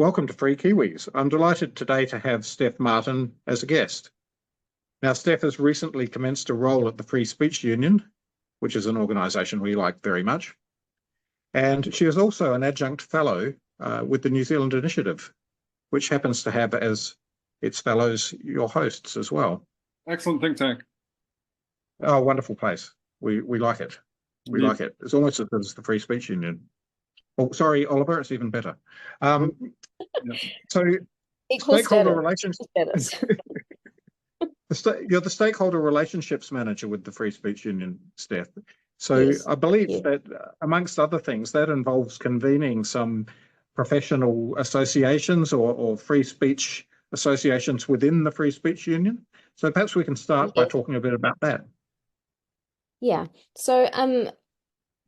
Welcome to Free Kiwis. I'm delighted today to have Steph Martin as a guest. Now, Steph has recently commenced a role at the Free Speech Union, which is an organisation we like very much. And she is also an adjunct fellow with the New Zealand Initiative, which happens to have as its fellows your hosts as well. Excellent think tank. Oh, wonderful place. We like it. We like it. It's almost as good as the Free Speech Union. Oh, sorry, Oliver, it's even better. So stakeholder relationships. You're the stakeholder relationships manager with the Free Speech Union, Steph. So yes, I believe that amongst other things, that involves convening some professional associations or free speech associations within the Free Speech Union. So perhaps we can start by talking a bit about that. Yeah. So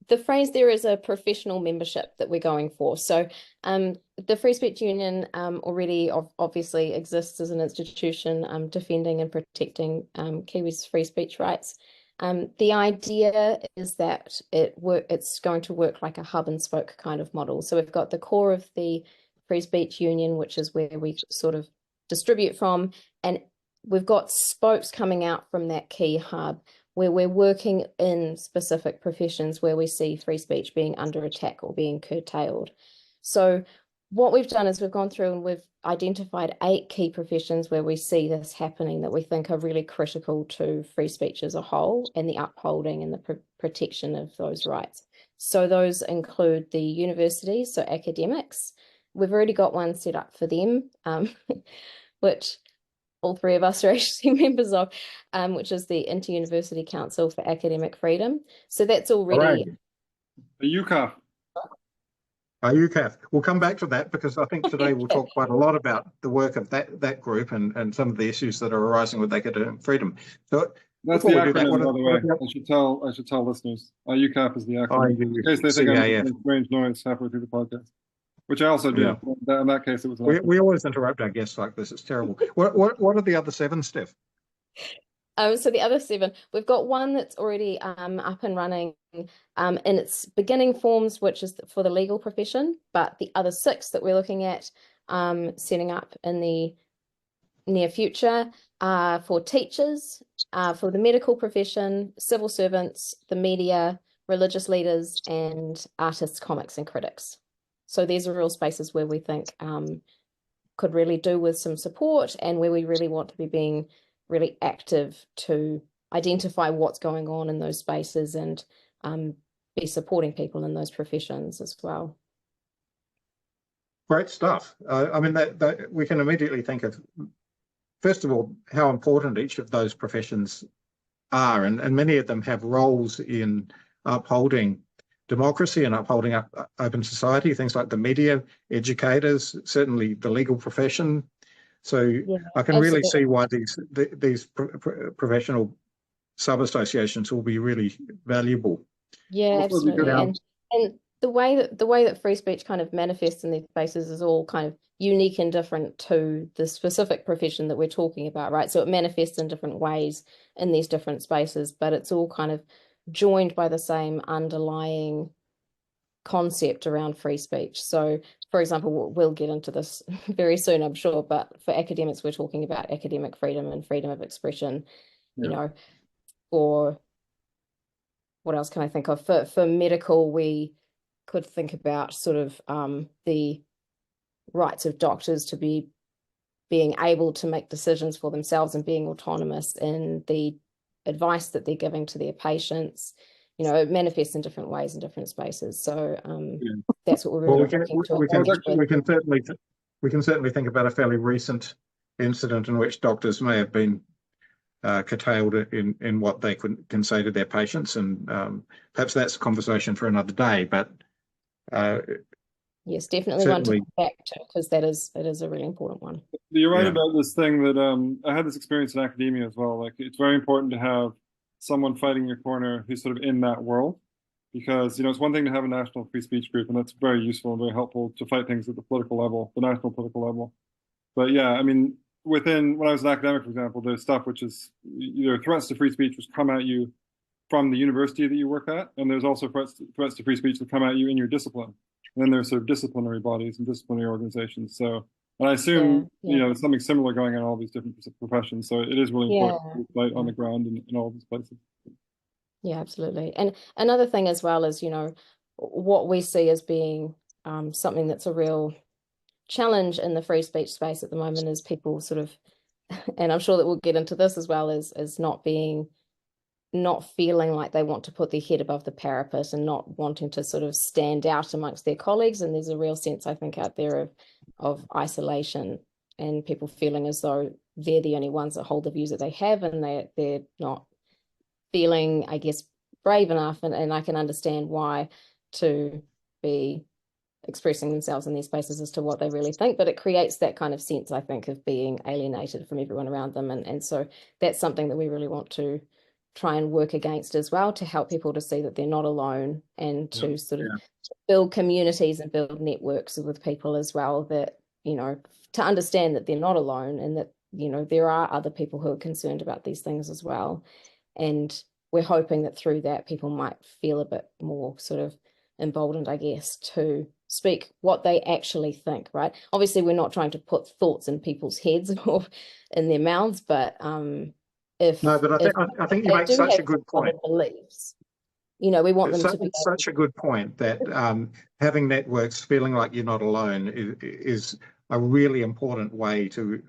the phrase there is a professional membership that we're going for. So the Free Speech Union already obviously exists as an institution defending and protecting Kiwis' free speech rights. The idea is that it's going to work like a hub and spoke kind of model. So we've got the core of the Free Speech Union, which is where we sort of distribute from, and we've got spokes coming out from that key hub where we're working in specific professions where we see free speech being under attack or being curtailed. So what we've done is we've gone through and we've identified 8 key professions where we see this happening that we think are really critical to free speech as a whole and the upholding and the protection of those rights. So those include the universities, so academics. We've already got one set up for them, which all 3 of us are actually members of, which is the Inter-University Council for Academic Freedom. So that's already... The UCAF. UCAF. We'll come back to that because I think today we'll talk quite a lot about the work of that group and some of the issues that are arising with academic freedom. So that's the acronym, by the way. I should tell listeners. UCAF is the acronym. In case they think I'm making strange noise halfway through the podcast. Which I also do. Yeah. In that case, it was. We always interrupt our guests like this. It's terrible. What are the other 7, Steph? So the other 7, we've got one that's already up and running in its beginning forms, which is for the legal profession. But the other 6 that we're looking at setting up in the near future are for teachers, for the medical profession, civil servants, the media, religious leaders, and artists, comics, and critics. So these are real spaces where we think could really do with some support and where we really want to be being really active to identify what's going on in those spaces and be supporting people in those professions as well. Great stuff. I mean, that we can immediately think of, first of all, how important each of those professions are, and many of them have roles in upholding democracy and upholding up open society, things like the media, educators, certainly the legal profession. So yeah, I can really see why these professional sub-associations will be really valuable. Yeah, absolutely. And the way that free speech kind of manifests in these spaces is all kind of unique and different to the specific profession that we're talking about, right? So it manifests in different ways in these different spaces, but it's all kind of joined by the same underlying concept around free speech. So, for example, we'll get into this very soon, I'm sure, but for academics, we're talking about academic freedom and freedom of expression, you know, or what else can I think of? For medical, we could think about sort of the rights of doctors to being able to make decisions for themselves and being autonomous in the advice that they're giving to their patients. You know, it manifests in different ways in different spaces. So that's what we're really looking to. We can certainly think about a fairly recent incident in which doctors may have been curtailed in what they can say to their patients, and perhaps that's a conversation for another day. But yes, definitely one to come back to, because it is a really important one. You're right about this thing that I had this experience in academia as well. Like, it's very important to have someone fighting your corner who's sort of in that world, because, you know, it's one thing to have a national free speech group, and that's very useful and very helpful to fight things at the political level, the national political level. But yeah, I mean, when I was an academic, for example, there's stuff which is either threats to free speech which come at you from the university that you work at, and there's also threats to free speech that come at you in your discipline. And then there's sort of disciplinary bodies and disciplinary organizations. So, and I assume, Yeah. there's something similar going on in all these different professions. So it is really important to keep light on the ground in all these places. Yeah, absolutely. And another thing as well is, what we see as being something that's a real challenge in the free speech space at the moment is people sort of, and I'm sure that we'll get into this as well, is not feeling like they want to put their head above the parapet and not wanting to sort of stand out amongst their colleagues. And there's a real sense, I think, out there of isolation and people feeling as though they're the only ones that hold the views that they have, and they're not feeling, I guess, brave enough. And I can understand why to be expressing themselves in these spaces as to what they really think, but it creates that kind of sense, I think, of being alienated from everyone around them. And so that's something that we really want to try and work against as well, to help people to see that they're not alone, and to sort of build communities and build networks with people as well, that, to understand that they're not alone, and that, there are other people who are concerned about these things as well. And we're hoping that through that people might feel a bit more sort of emboldened, I guess, to speak what they actually think, right? Obviously, we're not trying to put thoughts in people's heads or in their mouths, but I think you make such a good point. Beliefs, we want them to be such a good point that having networks, feeling like you're not alone, is a really important way to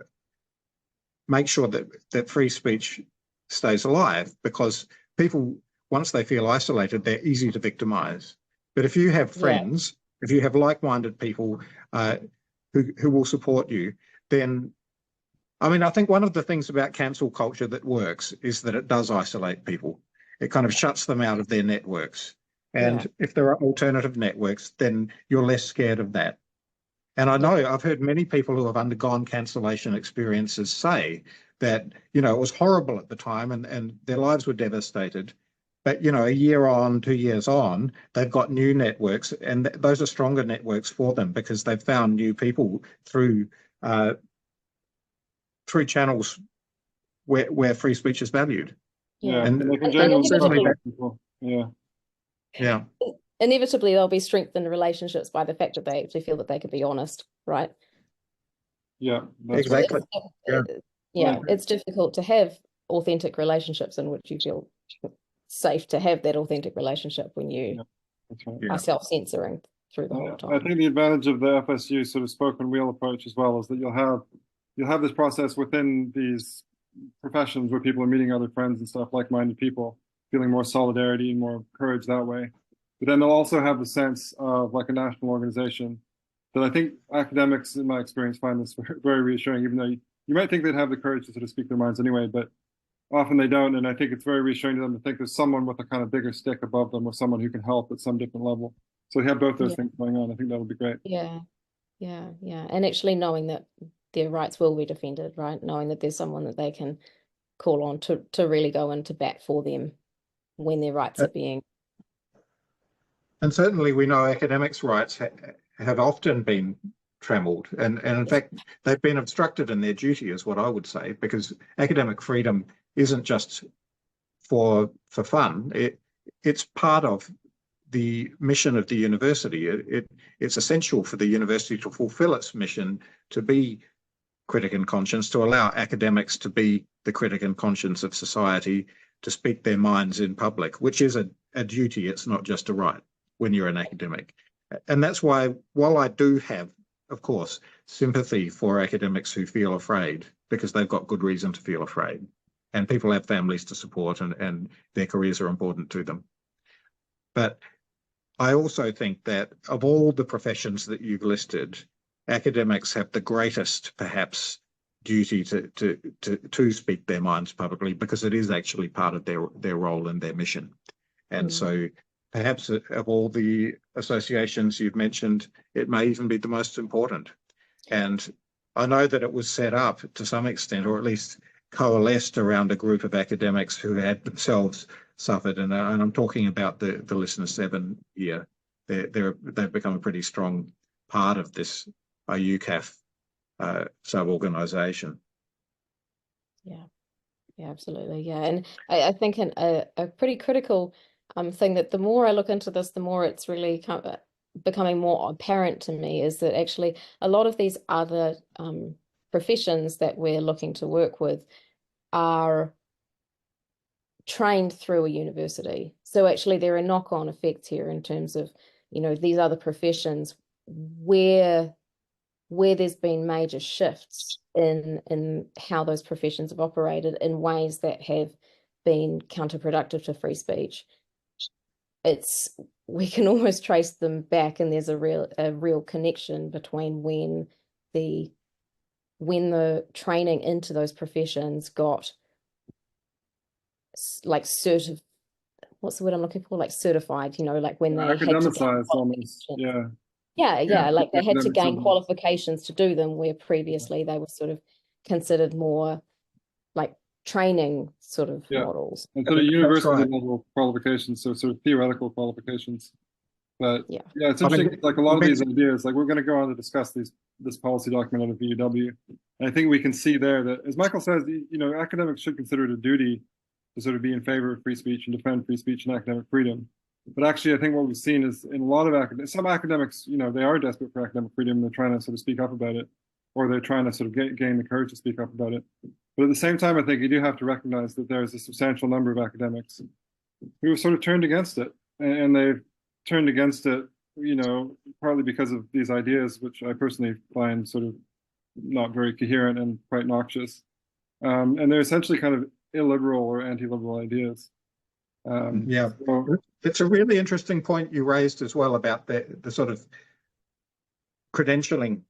make sure that free speech stays alive, because people, once they feel isolated, they're easy to victimize. But if you have friends, if you have like-minded people who will support you, then, I think one of the things about cancel culture that works is that it does isolate people. It kind of shuts them out of their networks. And if there are alternative networks, then you're less scared of that. And I know I've heard many people who have undergone cancellation experiences say that, it was horrible at the time and their lives were devastated. But, a year on, 2 years on, they've got new networks, and those are stronger networks for them because they've found new people through channels where free speech is valued. And they can genuinely people. Inevitably, there'll be strengthened relationships by the fact that they actually feel that they could be honest, right? Exactly. It's difficult to have authentic relationships in which you feel safe to have that authentic relationship when you are self-censoring through the whole time. I think the advantage of the FSU sort of spoken wheel approach as well is that you'll have this process within these professions where people are meeting other friends and stuff, like-minded people, feeling more solidarity and more courage that way. But then they'll also have the sense of like a national organization that I think academics, in my experience, find this very reassuring, even though you might think they'd have the courage to sort of speak their minds anyway, but often they don't. And I think it's very reassuring to them to think there's someone with a kind of bigger stick above them, or someone who can help at some different level. So you have both those things going on. I think that would be great. Yeah. And actually knowing that their rights will be defended, right? Knowing that there's someone that they can call on to really go into bat for them when their rights are being. And certainly we know academics' rights have often been trammeled, and in fact they've been obstructed in their duty, is what I would say, because academic freedom isn't just for fun. It's part of the mission of the university. It's essential for the university to fulfill its mission to be critic and conscience, to allow academics to be the critic and conscience of society, to speak their minds in public, which is a duty. It's not just a right when you're an academic. And that's why, while I do have, of course, sympathy for academics who feel afraid, because they've got good reason to feel afraid, and people have families to support, and their careers are important to them. But I also think that of all the professions that you've listed, academics have the greatest, perhaps, duty to speak their minds publicly, because it is actually part of their role and their mission. And so perhaps of all the associations you've mentioned, it may even be the most important. And I know that it was set up to some extent, or at least coalesced around a group of academics who had themselves suffered. And I'm talking about the Listener 7 here. They've become a pretty strong part of this UCAF sub-organisation. Yeah, absolutely. Yeah, and I think a pretty critical thing that the more I look into this, the more it's really becoming more apparent to me is that actually a lot of these other professions that we're looking to work with are trained through a university. So actually there are knock-on effects here in terms of, you know, these other professions where there's been major shifts in how those professions have operated in ways that have been counterproductive to free speech. We can almost trace them back, and there's a real connection between when the training into those professions got like what's the word I'm looking for? Like certified, you know, like when they had to gain academicized almost, qualifications. yeah. Yeah, like they had to gain Academicism. qualifications to do them, where previously they were sort of considered more like training sort of Yeah. models. And sort of That's university right. level qualifications, so sort of theoretical qualifications. But Yeah. it's I mean, interesting, like a lot of these ideas, like we're going to go on to discuss this policy document out of VUW. And I think we can see there that, as Michael says, you know, academics should consider it a duty to sort of be in favor of free speech and defend free speech and academic freedom. But actually, I think what we've seen is in a lot of some academics, you know, they are desperate for academic freedom. They're trying to sort of speak up about it, or they're trying to sort of gain the courage to speak up about it. But at the same time, I think you do have to recognize that there's a substantial number of academics who have sort of turned against it, and they've turned against it, you know, partly because of these ideas, which I personally find sort of not very coherent and quite noxious. And they're essentially kind of illiberal or anti-liberal ideas. Yeah, So, it's a really interesting point you raised as well about the sort of credentialing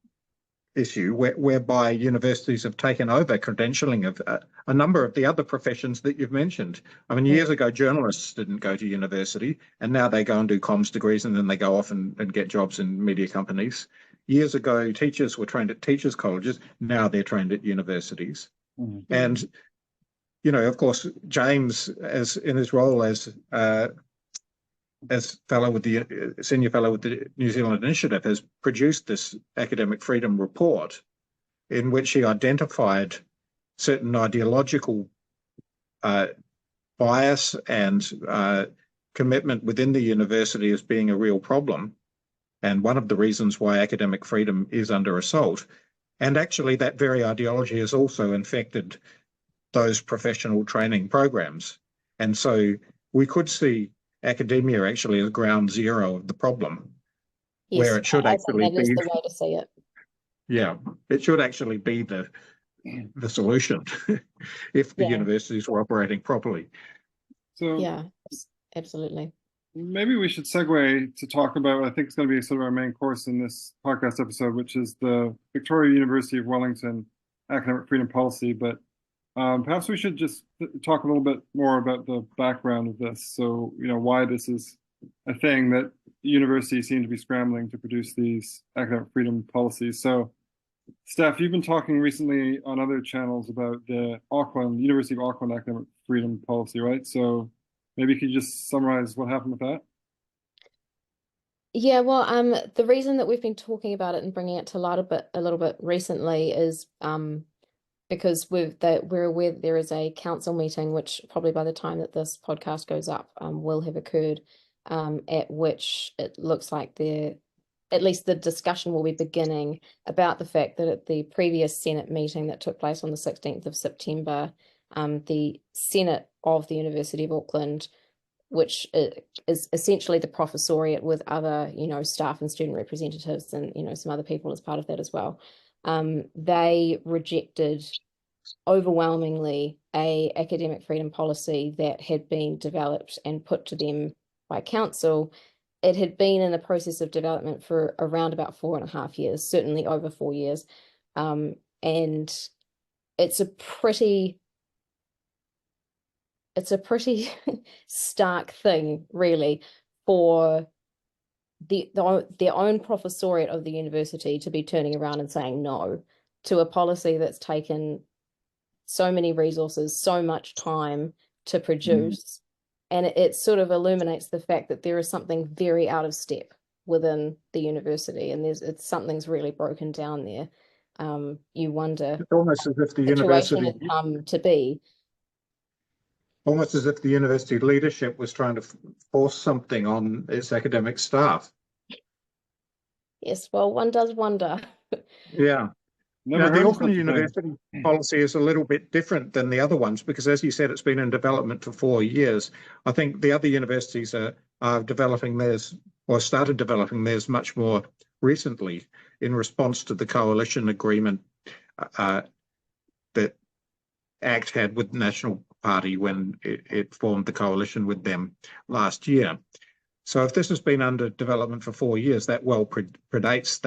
issue whereby universities have taken over credentialing of a number of the other professions that you've mentioned. I mean, years ago, journalists didn't go to university, and now they go and do comms degrees, and then they go off and get jobs in media companies. Years ago, teachers were trained at teachers' colleges. Now they're trained at universities. And, you know, of course, James, as in his role as fellow with the senior fellow with the New Zealand Initiative, has produced this academic freedom report in which he identified certain ideological bias and commitment within the university as being a real problem, and one of the reasons why academic freedom is under assault. And actually that very ideology has also infected those professional training programs. And so we could see academia actually as ground zero of the problem, where it should actually be the way to see it. Yeah, it should actually be the solution if the universities were operating properly. So yeah, absolutely. Maybe we should segue to talk about what I think is going to be sort of our main course in this podcast episode, which is the Victoria University of Wellington Academic Freedom Policy. But perhaps we should just talk a little bit more about the background of this. So, you know, why this is a thing that universities seem to be scrambling to produce these academic freedom policies. So, Steph, you've been talking recently on other channels about the University of Auckland Academic Freedom Policy, right? So maybe you could just summarize what happened with that? Yeah, well, the reason that we've been talking about it and bringing it to light a little bit recently is because we're aware that there is a council meeting, which probably by the time that this podcast goes up will have occurred, at which it looks like at least the discussion will be beginning about the fact that at the previous Senate meeting that took place on the 16th of September, the Senate of the University of Auckland, which is essentially the professoriate with other, you know, staff and student representatives and, you know, some other people as part of that as well, they rejected overwhelmingly a academic freedom policy that had been developed and put to them by council. It had been in the process of development for around about 4.5 years, certainly over 4 years. And it's a pretty stark thing, really, for their own professoriate of the university to be turning around and saying no to a policy that's taken so many resources, so much time to produce. And it sort of illuminates the fact that there is something very out of step within the university, and something's really broken down there. You wonder, it's almost as if the situation university has come to be. Almost as if the university leadership was trying to force something on its academic staff. Yes, well, one does wonder. Yeah. Never Now, the heard of Auckland such a thing. University policy is a little bit different than the other ones because, as you said, it's been in development for 4 years. I think the other universities are developing theirs or started developing theirs much more recently in response to the coalition agreement that ACT had with the National Party when it formed the coalition with them last year. So if this has been under development for 4 years, that well predates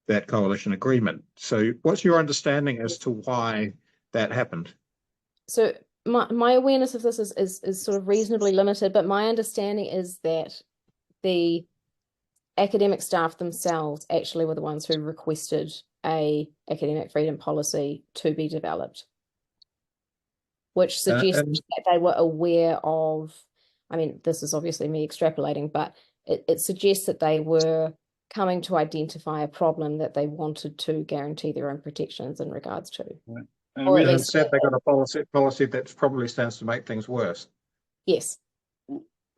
that coalition agreement. So what's your understanding as to why that happened? So my awareness of this is sort of reasonably limited, but my understanding is that the academic staff themselves actually were the ones who requested a academic freedom policy to be developed, which suggests that they were aware of, I mean, this is obviously me extrapolating, but it suggests that they were coming to identify a problem that they wanted to guarantee their own protections in regards to. Right. And Or we at had least Instead, they got a policy that probably stands to make things worse. yes.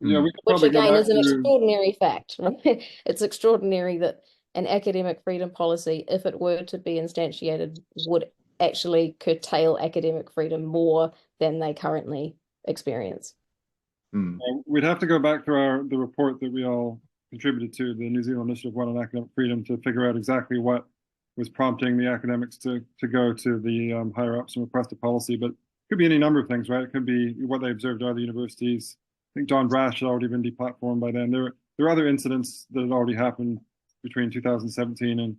Yeah, we could Which probably go again back is an to extraordinary fact. Right? It's extraordinary that an academic freedom policy, if it were to be instantiated, would actually curtail academic freedom more than they currently experience. we'd have to go back to the report that we all contributed to, the New Zealand Initiative One on Academic Freedom, to figure out exactly what was prompting the academics to go to the higher ups and request a policy. But it could be any number of things, right? It could be what they observed at other universities. I think John Brash had already been deplatformed by then. There were other incidents that had already happened between 2017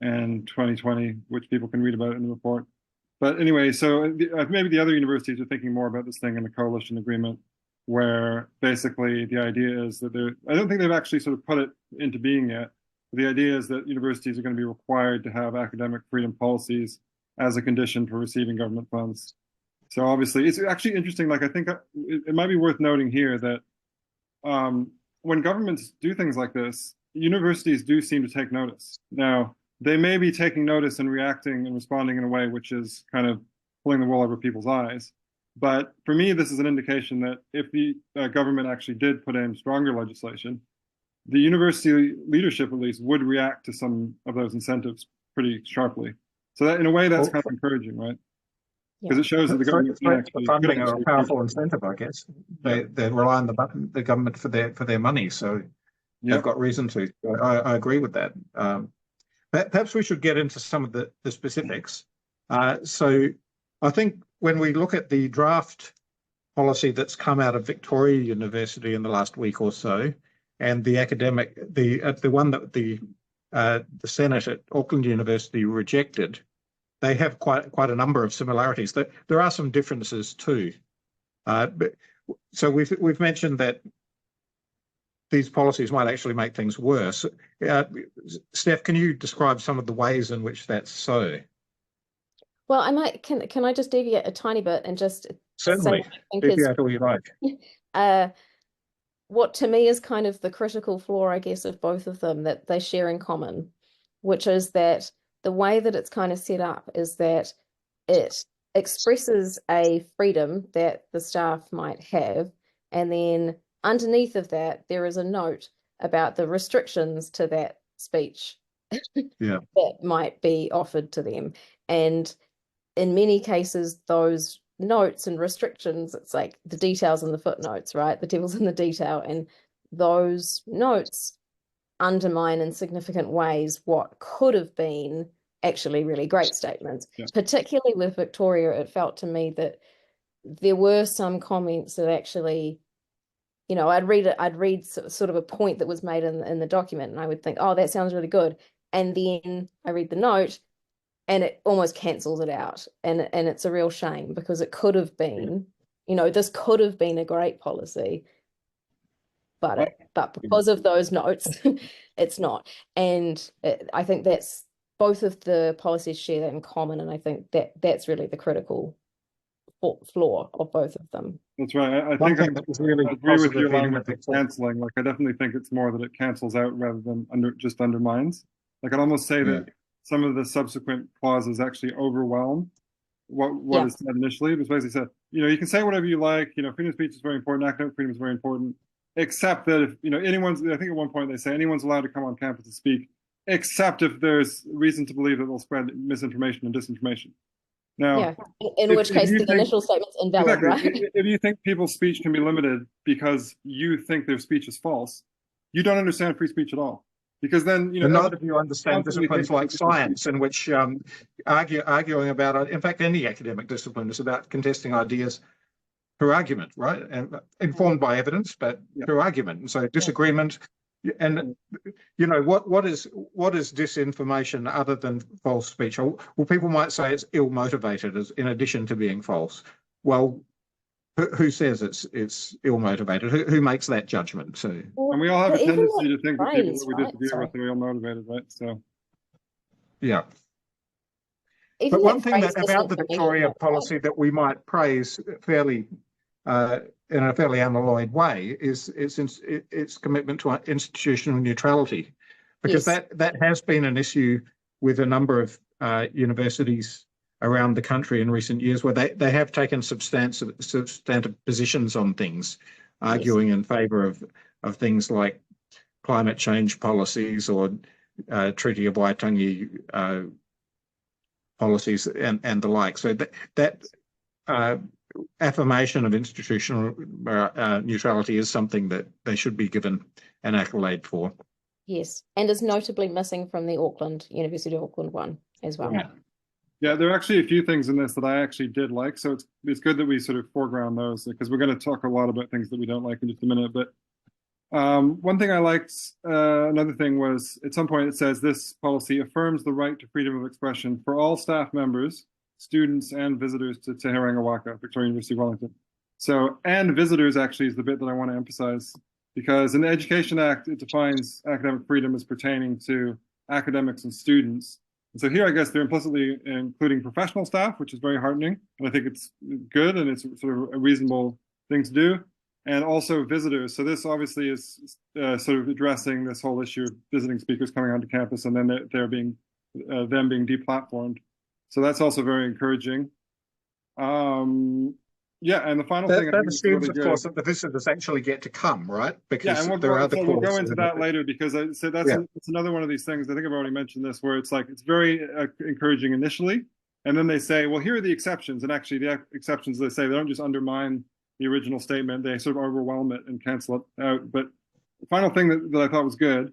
and 2020, which people can read about in the report. But anyway, so maybe the other universities are thinking more about this thing in the coalition agreement, where basically the idea is that I don't think they've actually sort of put it into being yet. But the idea is that universities are going to be required to have academic freedom policies as a condition for receiving government funds. So obviously, it's actually interesting. Like, I think it might be worth noting here that when governments do things like this, universities do seem to take notice. Now, they may be taking notice and reacting and responding in a way which is kind of pulling the wool over people's eyes. But for me, this is an indication that if the government actually did put in stronger legislation, the university leadership at least would react to some of those incentives pretty sharply. So that, in a way, that's kind of encouraging, right? Because it shows that the government funding are a powerful incentive, I guess. They rely on the government for their money, so they've got reason to. I agree with that. Perhaps we should get into some of the specifics. So I think when we look at the draft policy that's come out of Victoria University in the last week or so, and the one that the Senate at Auckland University rejected, they have quite a number of similarities. There are some differences too. So we've mentioned that these policies might actually make things worse. Steph, can you describe some of the ways in which that's so? Well, I might can I just deviate a tiny bit and just Certainly deviate all you like. What to me is kind of the critical flaw, I guess, of both of them that they share in common, which is that the way that it's kind of set up is that it expresses a freedom that the staff might have, and then underneath of that, there is a note about the restrictions to that speech that might be offered to them. And in many cases, those notes and restrictions, it's like the details and the footnotes, right? The devil's in the detail. And those notes undermine in significant ways what could have been actually really great statements. Particularly with Victoria, it felt to me that there were some comments that actually, you know, I'd read sort of a point that was made in the document, and I would think, oh, that sounds really good. And then I read the note and it almost cancels it out. And it's a real shame, because it could have been, you know, this could have been a great policy, but because of those notes, it's not. And I think that's, both of the policies share that in common. And I think that's really the critical flaw of both of them. That's right. I think I agree with you along with the canceling. Like, I definitely think it's more that it cancels out rather than just undermines. Like, I'd almost say that some of the subsequent clauses actually overwhelm what is said initially. It was basically said, you know, you can say whatever you like, you know, freedom of speech is very important, academic freedom is very important, except that if, you know, anyone's, I think at one point they say anyone's allowed to come on campus to speak, except if there's reason to believe that they'll spread misinformation and disinformation. Now, Yeah, in which case the initial statement's invalid, exactly, right? if you think people's speech can be limited because you think their speech is false, you don't understand free speech at all. Because then, you know, And neither do you understand disciplines like science, in which arguing about, in fact, any academic discipline is about contesting ideas through argument, right? And informed by evidence, but through argument. And so disagreement, and you know, what is disinformation other than false speech? Well, people might say it's ill-motivated, as in addition to being false. Well, who says it's ill-motivated? Who makes that judgment? So, and we all have a tendency to think that people that we right? disagree with are ill-motivated, right? So, yeah. Even But one thing phrase about the Victoria policy that we might praise fairly in a fairly unalloyed way is its commitment to institutional neutrality, because that has been an issue with a number of universities around the country in recent years, where they have taken substantive positions on things, arguing in favour of things like climate change policies or Treaty of Waitangi policies and the like. So that affirmation of institutional neutrality is something that they should be given an accolade for. Yes, and is notably missing from the University of Auckland one as well. Yeah, there are actually a few things in this that I actually did like. So it's good that we sort of foreground those, because we're going to talk a lot about things that we don't like in just a minute. But one thing I liked, another thing was, at some point it says this policy affirms the right to freedom of expression for all staff members, students, and visitors to Te Herenga Waka, Victoria University of Wellington. So, and visitors actually is the bit that I want to emphasize, because in the Education Act, it defines academic freedom as pertaining to academics and students. And so here, I guess they're implicitly including professional staff, which is very heartening. And I think it's good, and it's sort of a reasonable thing to do. And also visitors. So this obviously is sort of addressing this whole issue of visiting speakers coming onto campus and then them being deplatformed. So that's also very encouraging. Yeah, and the final thing that assumes, really, of course, that the visitors actually get to come, right? Because we'll go into that later, because I said it's another one of these things. I think I've already mentioned this, where it's like it's very encouraging initially, and then they say, well, here are the exceptions, and actually the exceptions, they say, they don't just undermine the original statement, they sort of overwhelm it and cancel it out. But the final thing that I thought was good,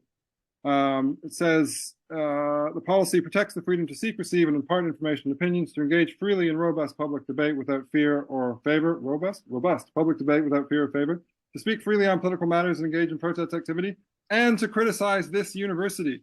it says the policy protects the freedom to seek, receive, and impart information and opinions, to engage freely in robust public debate without fear or favor. Robust public debate without fear or favor, to speak freely on political matters and engage in protest activity, and to criticize this university.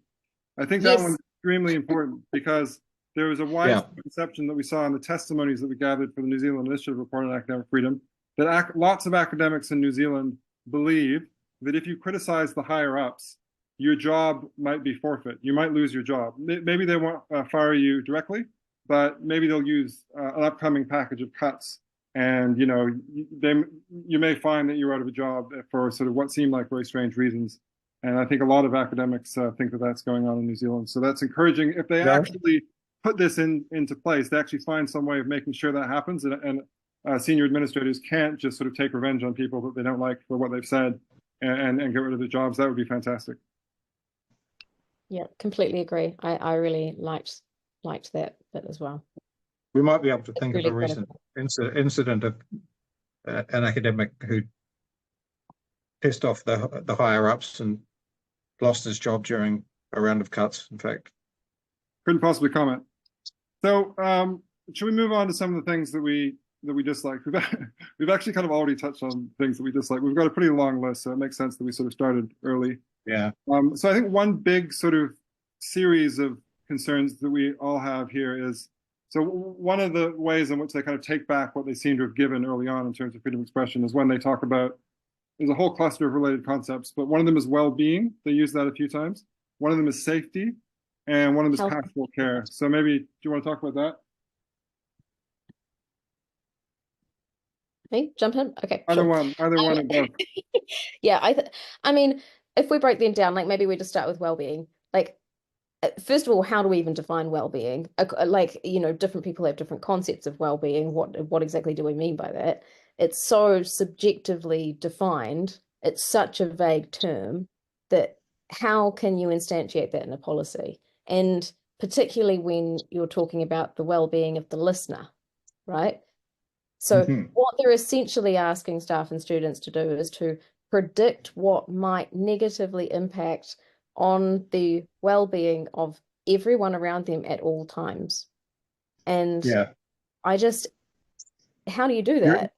I think that one's extremely important, because there was a wide perception that we saw in the testimonies that we gathered for the New Zealand Initiative Report on Academic Freedom, that lots of academics in New Zealand believe that if you criticize the higher ups, your job might be forfeit. You might lose your job. Maybe they won't fire you directly, but maybe they'll use an upcoming package of cuts, and you know, you may find that you're out of a job for sort of what seem like very strange reasons. And I think a lot of academics think that that's going on in New Zealand. So that's encouraging. If they actually put this into place, they actually find some way of making sure that happens, and senior administrators can't just sort of take revenge on people that they don't like for what they've said and get rid of their jobs. That would be fantastic. Yeah, completely agree. I really liked that bit as well. We might be able to think of a recent incident of an academic who pissed off the higher ups and lost his job during a round of cuts, in fact. Couldn't possibly comment. So should we move on to some of the things that we dislike? We've actually kind of already touched on things that we dislike. We've got a pretty long list, so it makes sense that we sort of started early. Yeah. So I think one big sort of series of concerns that we all have here is, so one of the ways in which they kind of take back what they seem to have given early on in terms of freedom of expression is when they talk about, there's a whole cluster of related concepts, but one of them is well-being. They use that a few times. One of them is safety, and one of them is pastoral care. So maybe, do you want to talk about that? Me? Jump in? Okay. Either one of both. Yeah, I mean, if we break them down, like maybe we just start with well-being. Like, first of all, how do we even define well-being? Like, you know, different people have different concepts of well-being. What exactly do we mean by that? It's so subjectively defined it's such a vague term that how can you instantiate that in a policy? And particularly when you're talking about the well-being of the listener, right? So what they're essentially asking staff and students to do is to predict what might negatively impact on the well-being of everyone around them at all times. And Yeah, how do you do you're that?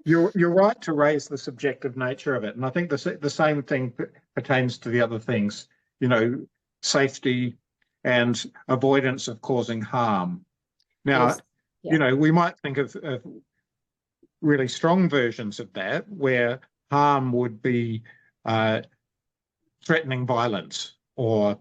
you're right to raise the subjective nature of it, and I think the same thing pertains to the other things. You know, safety and avoidance of causing harm. Now, Yes. Yeah. we might think of really strong versions of that, where harm would be threatening violence or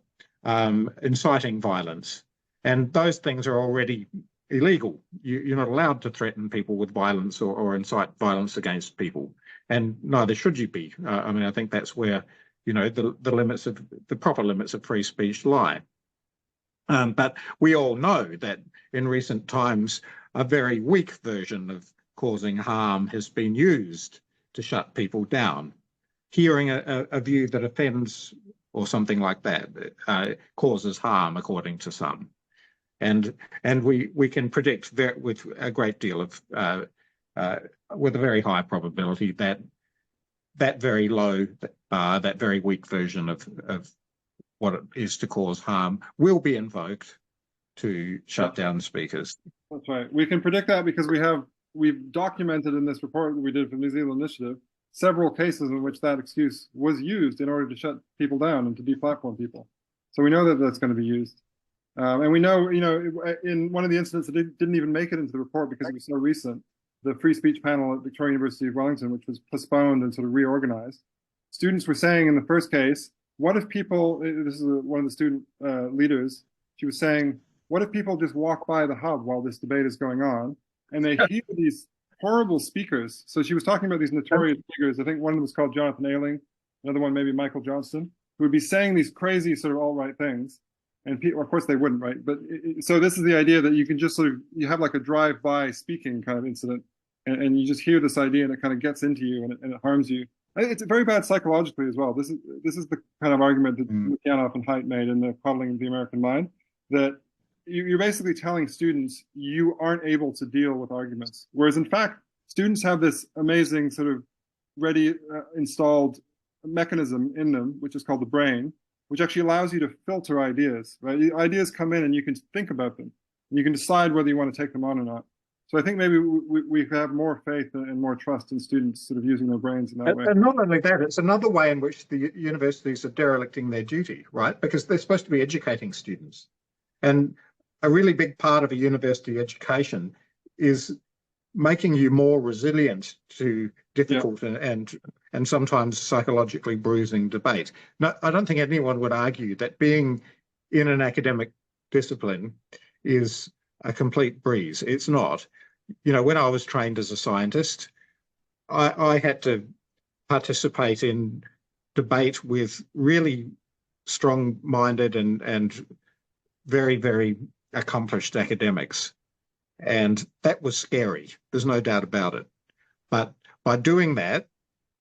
inciting violence. And those things are already illegal. You're not allowed to threaten people with violence or incite violence against people. And neither should you be. I mean, I think that's where, the proper limits of free speech lie. But we all know that in recent times, a very weak version of causing harm has been used to shut people down. Hearing a view that offends or something like that causes harm, according to some. And we can predict with a great deal of, with a very high probability that very low, that very weak version of what it is to cause harm will be invoked to shut down speakers. That's right. We can predict that because we've documented in this report that we did for the New Zealand Initiative several cases in which that excuse was used in order to shut people down and to deplatform people. So we know that that's going to be used. And we know, in one of the incidents that didn't even make it into the report because it was so recent, the free speech panel at Victoria University of Wellington, which was postponed and sort of reorganized, students were saying in the first case, what if people, this is one of the student leaders, she was saying, what if people just walk by the hub while this debate is going on and they hear these horrible speakers? So she was talking about these notorious figures. I think one of them was called Jonathan Ailing, another one maybe Michael Johnston, who would be saying these crazy sort of alt-right things. And people, of course they wouldn't, right? But so this is the idea that you can just you have like a drive-by speaking kind of incident, and you just hear this idea and it kind of gets into you and it harms you. It's very bad psychologically as well. This is the kind of argument that Lukianoff and Haidt made in the Coddling of the American Mind, that you're basically telling students you aren't able to deal with arguments. Whereas in fact, students have this amazing sort of ready installed mechanism in them, which is called the brain, which actually allows you to filter ideas, right? Ideas come in and you can think about them. And you can decide whether you want to take them on or not. So I think maybe we have more faith and more trust in students sort of using their brains in that way. And not only that, it's another way in which the universities are derelicting their duty, right? Because they're supposed to be educating students. And a really big part of a university education is making you more resilient to difficult and sometimes psychologically bruising debate. No, I don't think anyone would argue that being in an academic discipline is a complete breeze. It's not. When I was trained as a scientist, I had to participate in debate with really strong-minded and very, very accomplished academics. And that was scary. There's no doubt about it. But by doing that,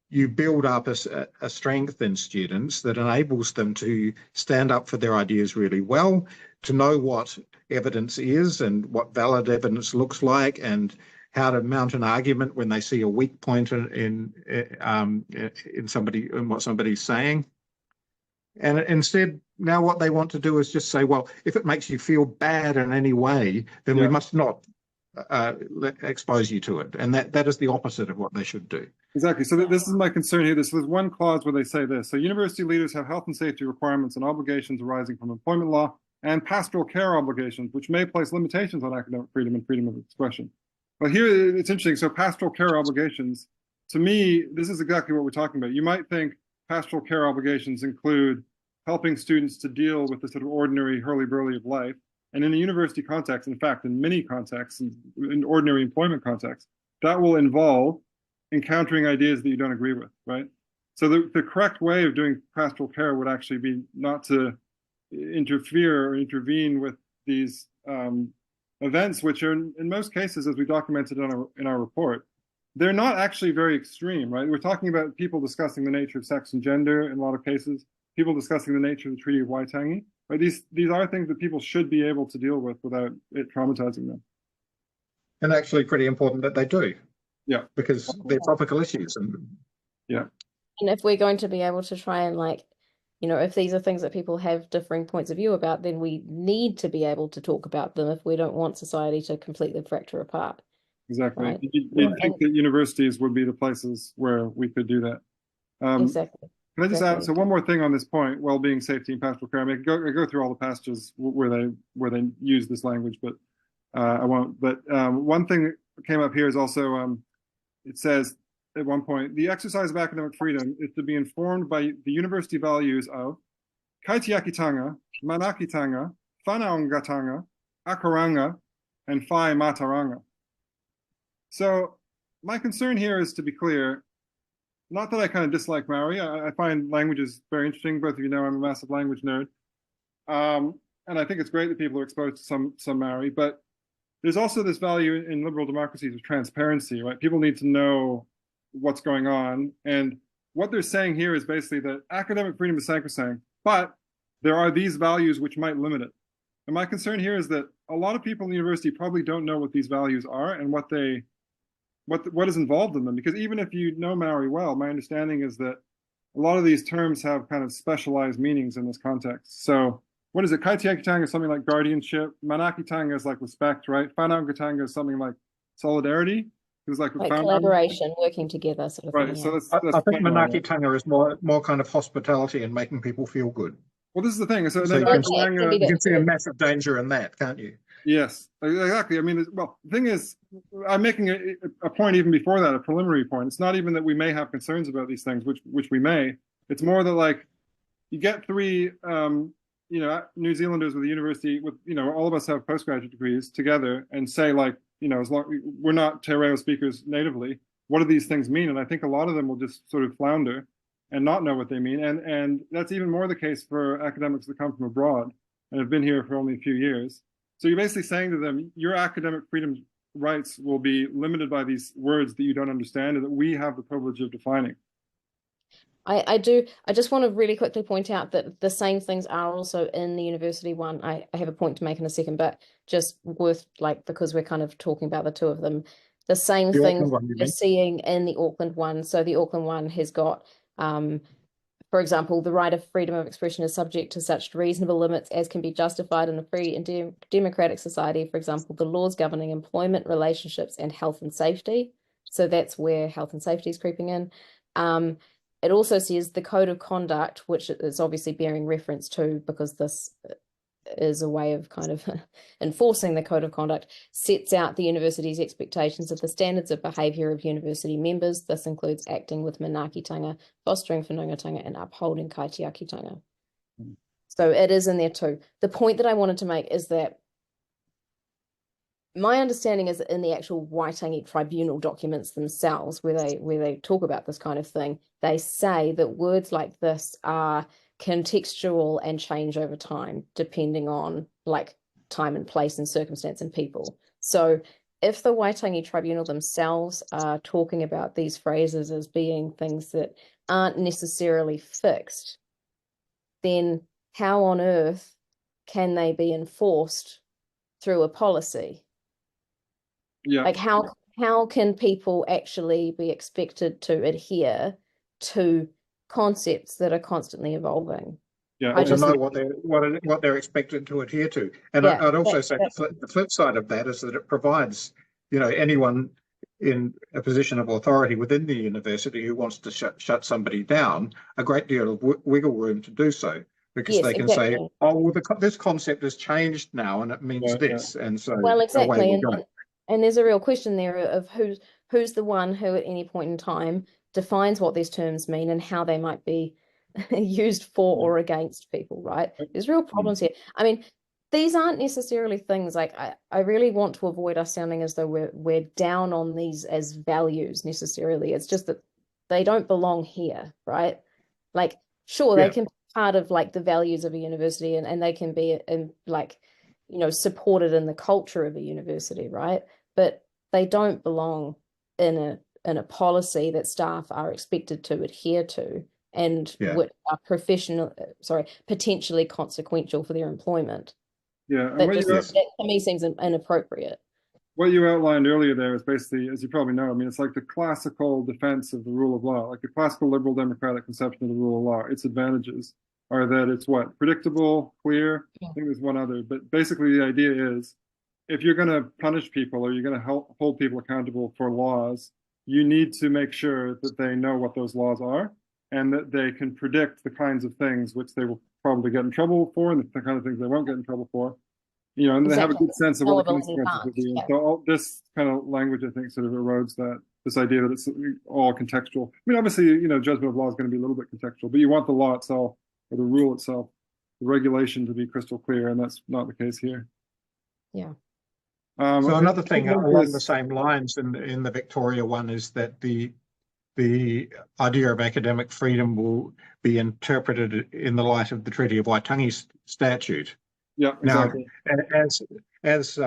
you build up a strength in students that enables them to stand up for their ideas really well, to know what evidence is and what valid evidence looks like, and how to mount an argument when they see a weak point in what somebody's saying. And instead, now what they want to do is just say, well, if it makes you feel bad in any way, then we must not expose you to it. And that is the opposite of what they should do. Exactly. So this is my concern here. There's one clause where they say this. So university leaders have health and safety requirements and obligations arising from employment law and pastoral care obligations, which may place limitations on academic freedom and freedom of expression. But here it's interesting. So pastoral care obligations, to me, this is exactly what we're talking about. You might think pastoral care obligations include helping students to deal with the sort of ordinary hurly-burly of life. And in a university context, in fact, in many contexts, in ordinary employment contexts, that will involve encountering ideas that you don't agree with, right? So the correct way of doing pastoral care would actually be not to interfere or intervene with these events, which are in most cases, as we documented in our report, they're not actually very extreme, right? We're talking about people discussing the nature of sex and gender in a lot of cases, people discussing the nature of the Treaty of Waitangi. Right? These are things that people should be able to deal with without it traumatizing them. And actually pretty important that they do. Yeah. Because they're topical issues. And yeah. And if we're going to be able to try and like, you know, if these are things that people have differing points of view about, then we need to be able to talk about them if we don't want society to completely fracture apart. Exactly. Right. You'd think that universities would be the places where we could do that. Exactly. Can I just add, Exactly. so one more thing on this point, well-being, safety, and pastoral care. I mean, I go through all the passages where they use this language, but I won't. But one thing that came up here is also, it says at one point, the exercise of academic freedom is to be informed by the university values of kaitiakitanga, manakitanga, whanaongatanga, akaranga, and whai mataranga. So my concern here is to be clear, not that I kind of dislike Maori. I find languages very interesting. Both of you know I'm a massive language nerd. And I think it's great that people are exposed to some Maori, but there's also this value in liberal democracies of transparency, right? People need to know what's going on. And what they're saying here is basically that academic freedom is sacrosanct, but there are these values which might limit it. And my concern here is that a lot of people in the university probably don't know what these values are and what is involved in them. Because even if you know Maori well, my understanding is that a lot of these terms have kind of specialized meanings in this context. So what is it? Kaitiakitanga is something like guardianship. Manakitanga is like respect, right? Whanaungatanga is something like solidarity. It's like collaboration, working together, sort of right. thing. So Yeah. that's I think manakitanga is more kind of hospitality and making people feel good. Well, this is the thing. So So then you can see a massive danger in that, can't you? Yes, exactly. I mean, well, the thing is, I'm making a point even before that, a preliminary point. It's not even that we may have concerns about these things, which we may. It's more that like you get three, New Zealanders with a university with, all of us have postgraduate degrees together and say like, as long we're not Te Reo speakers natively, what do these things mean? And I think a lot of them will just sort of flounder and not know what they mean. And that's even more the case for academics that come from abroad and have been here for only a few years. So you're basically saying to them, your academic freedom rights will be limited by these words that you don't understand and that we have the privilege of defining. I just want to really quickly point out that the same things are also in the university one. I have a point to make in a second, but just worth because we're kind of talking about the two of them. The same thing we're seeing in the Auckland one. So the Auckland one has got, for example, the right of freedom of expression is subject to such reasonable limits as can be justified in a free and democratic society. For example, the laws governing employment, relationships, and health and safety. So that's where health and safety is creeping in. It also says the code of conduct, which is obviously bearing reference to because this is a way of kind of enforcing the code of conduct, sets out the university's expectations of the standards of behaviour of university members. This includes acting with manakitanga, fostering whanaungatanga, and upholding kaitiakitanga. So it is in there too. The point that I wanted to make is that my understanding is that in the actual Waitangi tribunal documents themselves, where they talk about this kind of thing, they say that words like this are contextual and change over time, depending on time and place and circumstance and people. So if the Waitangi tribunal themselves are talking about these phrases as being things that aren't necessarily fixed, then how on earth can they be enforced through a policy? Yeah. How can people actually be expected to adhere to concepts that are constantly evolving? Yeah, or to know what they're expected to adhere to. And yeah, I'd also say the flip side of that is that it provides, anyone in a position of authority within the university who wants to shut somebody down a great deal of wiggle room to do so, because they can say, oh, well, this concept has changed now and it means this. And so away we go. And there's a real question there of who's the one who at any point in time defines what these terms mean and how they might be used for or against people, right? There's real problems here. I mean, these aren't necessarily things I really want to avoid us sounding as though we're down on these as values necessarily. It's just that they don't belong here, right? Sure, they can be part of the values of a university and they can be supported in the culture of a university, right? But they don't belong in a policy that staff are expected to adhere to, and Yeah. which are potentially consequential for their employment. Yeah, and That what just, you, Yes. that to me seems inappropriate. what you outlined earlier there is basically, as you probably know, I mean, it's like the classical defense of the rule of law, like the classical liberal democratic conception of the rule of law. Its advantages are that it's what? Predictable, clear. Yeah. I think there's one other, but basically the idea is if you're going to punish people or you're going to hold people accountable for laws, you need to make sure that they know what those laws are and that they can predict the kinds of things which they will probably get in trouble for and the kind of things they won't get in trouble for. You know, and they have a Exactly. good sense of what the Knowable in consequences would be. advance, So all this kind of language, I think, sort of erodes this idea that it's all contextual. I mean, obviously, you know, judgment of law is going to be a little bit contextual, but you want the law itself or the rule itself, the regulation to be crystal clear, and that's not the case here. Yeah. So another thing along the same lines in the Victoria one is that the idea of academic freedom will be interpreted in the light of the Treaty of Waitangi statute. Yeah, exactly. Now, as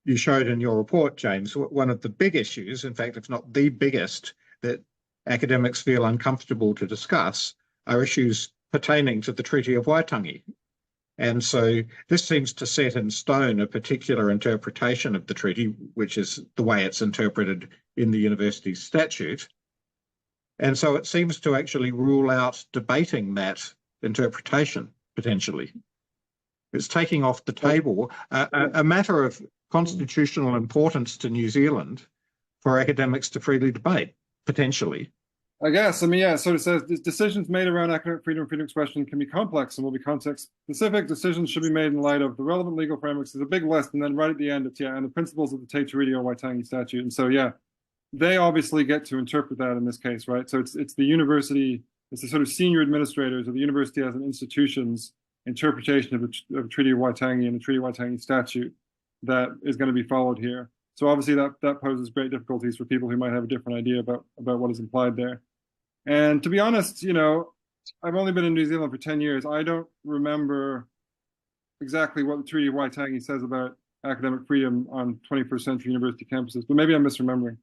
you showed in your report, James, one of the big issues, in fact, if not the biggest, that academics feel uncomfortable to discuss are issues pertaining to the Treaty of Waitangi. And so this seems to set in stone a particular interpretation of the treaty, which is the way it's interpreted in the university statute. And so it seems to actually rule out debating that interpretation, potentially. It's taking off the table a matter of constitutional importance to New Zealand for academics to freely debate, potentially. I guess. I mean, yeah, it sort of says decisions made around academic freedom and freedom of expression can be complex and will be context specific. Decisions should be made in light of the relevant legal frameworks. There's a big list, and then right at the end, it's and the principles of the Te Tiriti o Waitangi statute. And so, yeah, they obviously get to interpret that in this case, right? So it's the university, it's the sort of senior administrators of the university as an institution's interpretation of the Treaty of Waitangi and the Treaty of Waitangi statute that is going to be followed here. So obviously that poses great difficulties for people who might have a different idea about what is implied there. And to be honest, you know, I've only been in New Zealand for 10 years. I don't remember exactly what the Treaty of Waitangi says about academic freedom on 21st century university campuses, but maybe I'm misremembering.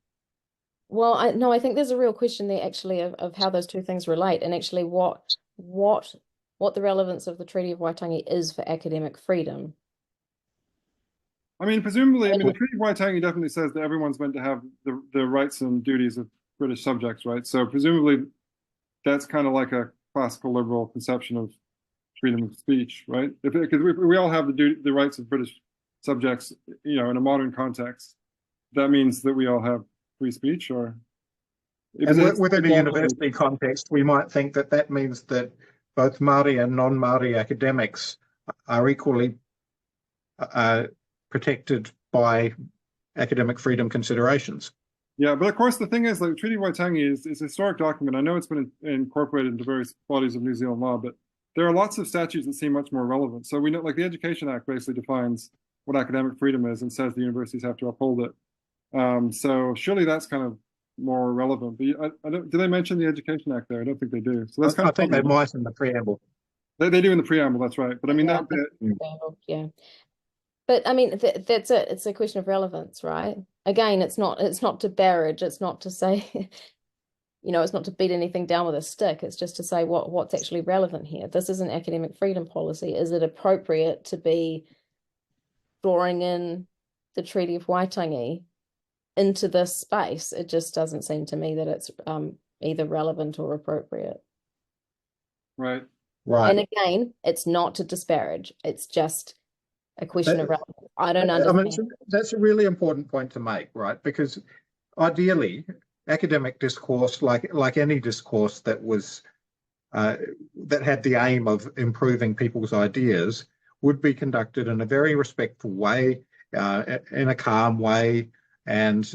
Well, I think there's a real question there actually of how those two things relate, and actually what the relevance of the Treaty of Waitangi is for academic freedom. I mean, presumably, I mean, the Treaty of Waitangi definitely says that everyone's meant to have the rights and duties of British subjects, right? So presumably that's kind of like a classical liberal conception of freedom of speech, right? Because we all have the rights of British subjects, you know, in a modern context. That means that we all have free speech, or and within a university context, we might think that means that both Māori and non-Māori academics are equally protected by academic freedom considerations. Yeah, but of course the thing is, like, the Treaty of Waitangi is a historic document. I know it's been incorporated into various bodies of New Zealand law, but there are lots of statutes that seem much more relevant. So we know, like, the Education Act basically defines what academic freedom is and says the universities have to uphold it. So surely that's kind of more relevant. But do they mention the Education Act there? I don't think they do. So that's kind I think they might in the preamble. They do in the preamble, that's right. But I mean, that bit. Yeah. But I mean, that's it. It's a question of relevance, right? Again, it's not to barrage. It's not to say, you know, it's not to beat anything down with a stick. It's just to say what's actually relevant here. This is an academic freedom policy. Is it appropriate to be drawing in the Treaty of Waitangi into this space? It just doesn't seem to me that it's either relevant or appropriate. Right. And again, it's not to disparage. It's just a question of relevance. I don't understand. I mean, that's a really important point to make, right? Because ideally, academic discourse, like any discourse that was that had the aim of improving people's ideas, would be conducted in a very respectful way, in a calm way, and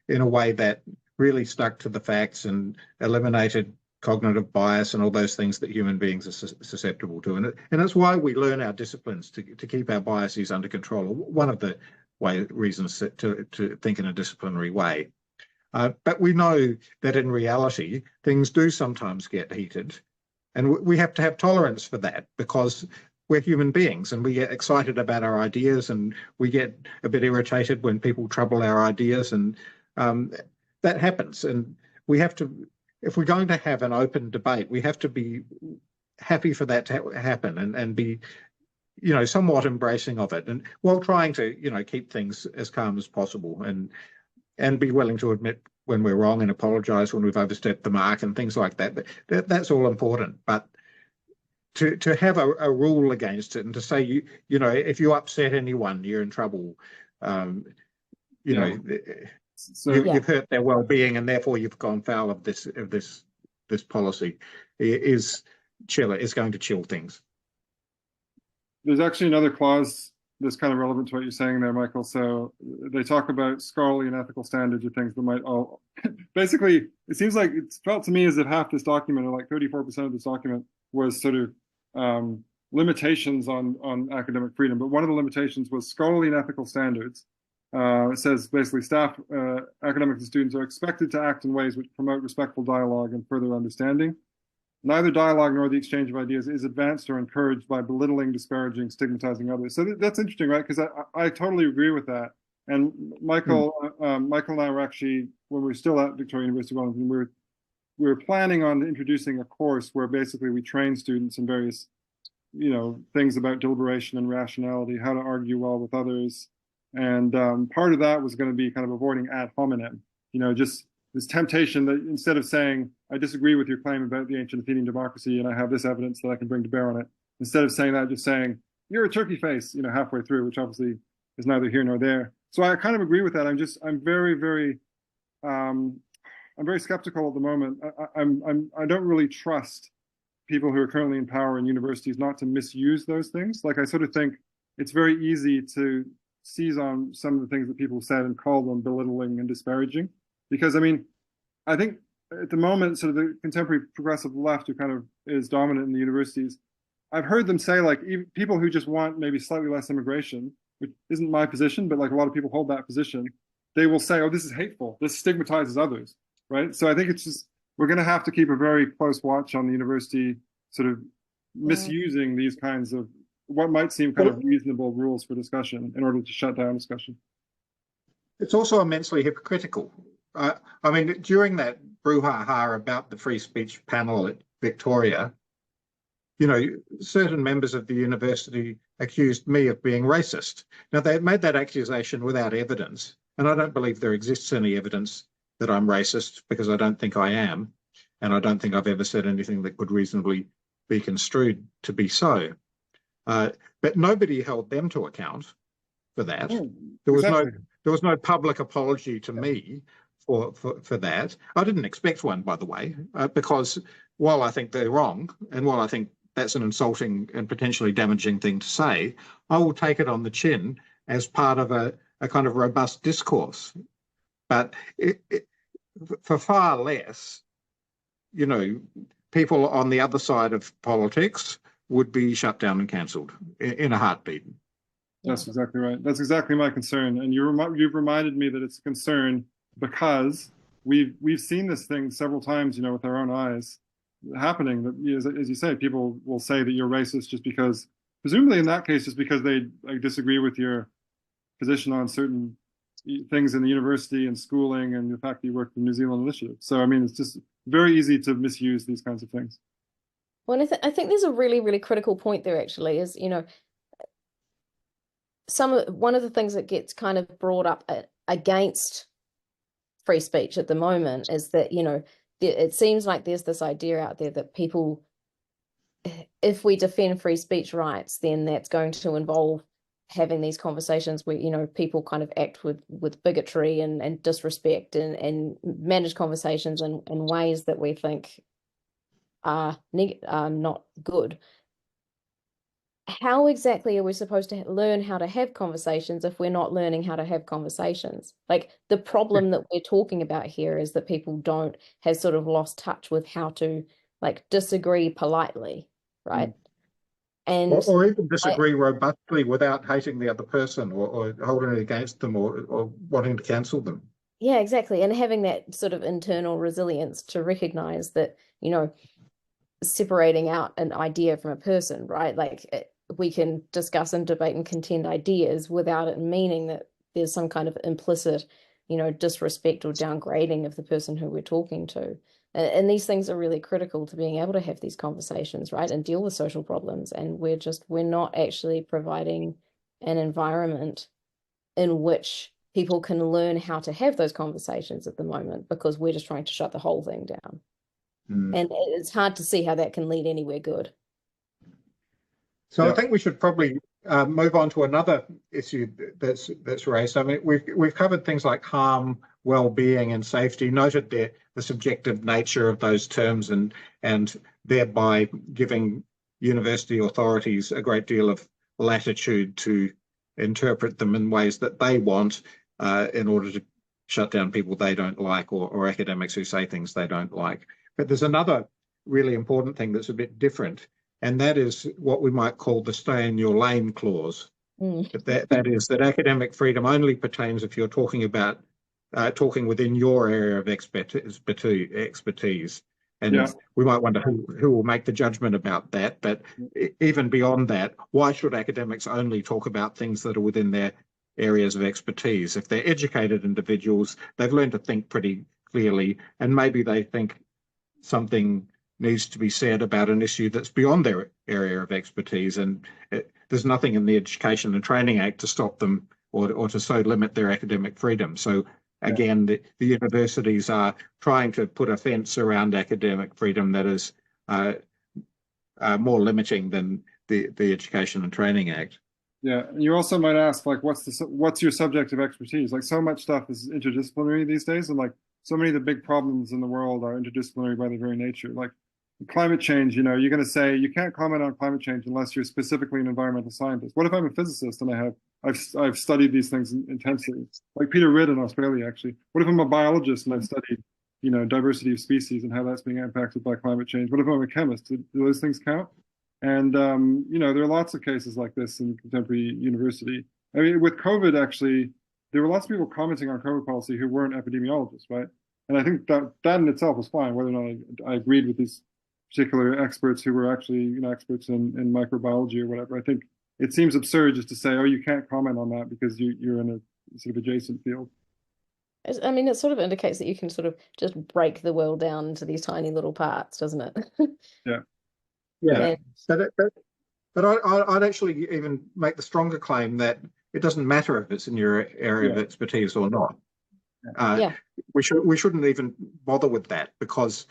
in a way that really stuck to the facts and eliminated cognitive bias and all those things that human beings are susceptible to. And it's why we learn our disciplines to keep our biases under control. One of the reasons to think in a disciplinary way. But we know that in reality, things do sometimes get heated. And we have to have tolerance for that, because we're human beings and we get excited about our ideas, and we get a bit irritated when people trouble our ideas. And That happens, and we have to, if we're going to have an open debate, we have to be happy for that to happen and be, somewhat embracing of it, and while trying to, keep things as calm as possible and be willing to admit when we're wrong and apologize when we've overstepped the mark and things like that. But that's all important. But to have a rule against it and to say, if you upset anyone, you're in trouble. You've hurt their well-being and therefore you've gone foul of this policy is going to chill things. There's actually another clause that's kind of relevant to what you're saying there, Michael. So they talk about scholarly and ethical standards or things that might all basically, it seems like it's felt to me as if half this document, or like 34% of this document, was sort of limitations on academic freedom. But one of the limitations was scholarly and ethical standards. It says basically staff, academics and students are expected to act in ways which promote respectful dialogue and further understanding. Neither dialogue nor the exchange of ideas is advanced or encouraged by belittling, disparaging, stigmatizing odders. So that's interesting, right? Because I totally agree with that. And Michael and I were actually, when we were still at Victoria University of Wellington, we were planning on introducing a course where basically we train students in various, things about deliberation and rationality, how to argue well with others. And part of that was going to be kind of avoiding ad hominem, just this temptation that instead of saying, I disagree with your claim about the ancient Athenian democracy and I have this evidence that I can bring to bear on it, instead of saying that, just saying, you're a turkey face, halfway through, which obviously is neither here nor there. So I kind of agree with that. I'm very, very, I'm very skeptical at the moment. I don't really trust people who are currently in power in universities not to misuse those things. Like, I sort of think it's very easy to seize on some of the things that people said and call them belittling and disparaging. Because, I think at the moment, sort of the contemporary progressive left, who kind of is dominant in the universities, I've heard them say, like, even people who just want maybe slightly less immigration, which isn't my position, but like a lot of people hold that position, they will say, oh, this is hateful, this stigmatizes others, right? So I think it's just, we're going to have to keep a very close watch on the university sort of misusing these kinds of what might seem kind of reasonable rules for discussion in order to shut down discussion. It's also immensely hypocritical. During that brouhaha about the free speech panel at Victoria, certain members of the university accused me of being racist. Now, they made that accusation without evidence, and I don't believe there exists any evidence that I'm racist, because I don't think I am, and I don't think I've ever said anything that could reasonably be construed to be so. But nobody held them to account for that. There was no public apology to me for that. I didn't expect one, by the way, because while I think they're wrong, and while I think that's an insulting and potentially damaging thing to say, I will take it on the chin as part of a kind of robust discourse. But for far less, people on the other side of politics would be shut down and cancelled in a heartbeat. That's exactly right. That's exactly my concern. And you've reminded me that it's a concern because we've seen this thing several times, with our own eyes happening. That, as you say, people will say that you're racist just because, presumably in that case, just because they disagree with your position on certain things in the university and schooling and the fact that you work for the New Zealand Initiative. So, it's just very easy to misuse these kinds of things. Well, I think there's a really, really critical point there, actually, is, one of the things that gets kind of brought up against free speech at the moment is that, it seems like there's this idea out there that people, if we defend free speech rights, then that's going to involve having these conversations where, people kind of act with bigotry and disrespect and manage conversations in ways that we think are not good. How exactly are we supposed to learn how to have conversations if we're not learning how to have conversations? Like, the problem that we're talking about here is that people have sort of lost touch with how to disagree politely, right? And or even disagree robustly without hating the other person or holding it against them or wanting to cancel them. Yeah, exactly. And having that sort of internal resilience to recognize that, separating out an idea from a person, right? We can discuss and debate and contend ideas without it meaning that there's some kind of implicit disrespect or downgrading of the person who we're talking to. And these things are really critical to being able to have these conversations, right, and deal with social problems. And we're not actually providing an environment in which people can learn how to have those conversations at the moment, because we're just trying to shut the whole thing down. And it's hard to see how that can lead anywhere good. So I think we should probably move on to another issue that's raised. I mean, we've covered things like harm, well-being, and safety, noted the subjective nature of those terms, and thereby giving university authorities a great deal of latitude to interpret them in ways that they want in order to shut down people they don't like, or academics who say things they don't like. But there's another really important thing that's a bit different, and that is what we might call the stay in your lane clause. That is that academic freedom only pertains if you're talking about talking within your area of expertise. And we might wonder who will make the judgment about that. But even beyond that, why should academics only talk about things that are within their areas of expertise? If they're educated individuals, they've learned to think pretty clearly, and maybe they think something needs to be said about an issue that's beyond their area of expertise, and there's nothing in the Education and Training Act to stop them or to so limit their academic freedom. So again, the universities are trying to put a fence around academic freedom that is more limiting than the Education and Training Act. Yeah, and you also might ask, like, what's your subject of expertise? Like, so much stuff is interdisciplinary these days, and like so many of the big problems in the world are interdisciplinary by their very nature. Like climate change, you're going to say you can't comment on climate change unless you're specifically an environmental scientist. What if I'm a physicist and I've studied these things intensely, like Peter Ridd in Australia, actually? What if I'm a biologist and I've studied, diversity of species and how that's being impacted by climate change? What if I'm a chemist? Do those things count? And, there are lots of cases like this in contemporary university. I mean, with COVID, actually, there were lots of people commenting on COVID policy who weren't epidemiologists, right? And I think that in itself was fine, whether or not I agreed with these particular experts who were actually, experts in microbiology or whatever. I think it seems absurd just to say, oh, you can't comment on that because you're in a sort of adjacent field. I mean, it sort of indicates that you can sort of just break the world down into these tiny little parts, doesn't it? Yeah. But I'd actually even make the stronger claim that it doesn't matter if it's in your area of expertise or not. We shouldn't even bother with that, because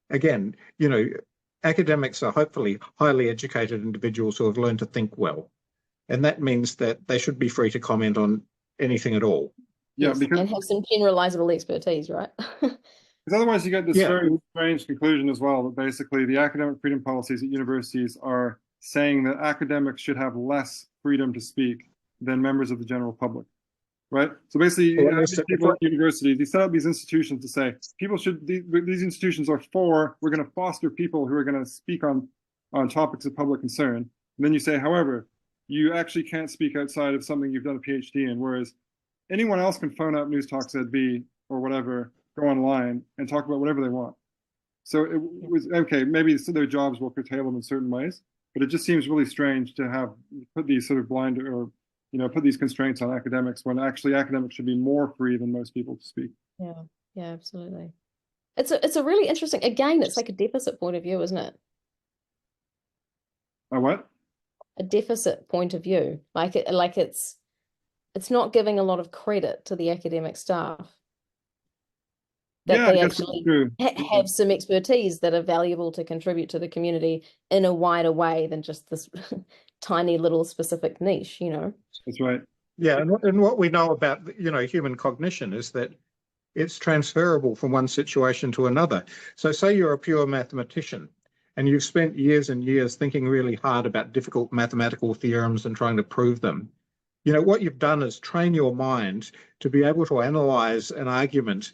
again, academics are hopefully highly educated individuals who have learned to think well, and that means that they should be free to comment on anything at all. Yeah, and have some generalizable expertise, right? Because otherwise you get this very strange conclusion as well, that basically the academic freedom policies at universities are saying that academics should have less freedom to speak than members of the general public, right? So basically, people at universities, they set up these institutions to say, these institutions are we're going to foster people who are going to speak on topics of public concern. And then you say, however, you actually can't speak outside of something you've done a PhD in, whereas anyone else can phone up News Talks EdB or whatever, go online and talk about whatever they want. So it was, okay, maybe their jobs will curtail them in certain ways, but it just seems really strange to put these sort of blind or, put these constraints on academics when actually academics should be more free than most people to speak. Yeah, absolutely. It's a really interesting, again, it's like a deficit point of view, isn't it? A what? A deficit point of view. Like it's not giving a lot of credit to the academic staff. That they actually have some expertise that are valuable to contribute to the community in a wider way than just this tiny little specific niche, That's right. Yeah, and what we know about, human cognition is that it's transferable from one situation to another. So say you're a pure mathematician and you've spent years and years thinking really hard about difficult mathematical theorems and trying to prove them. What you've done is train your mind to be able to analyze an argument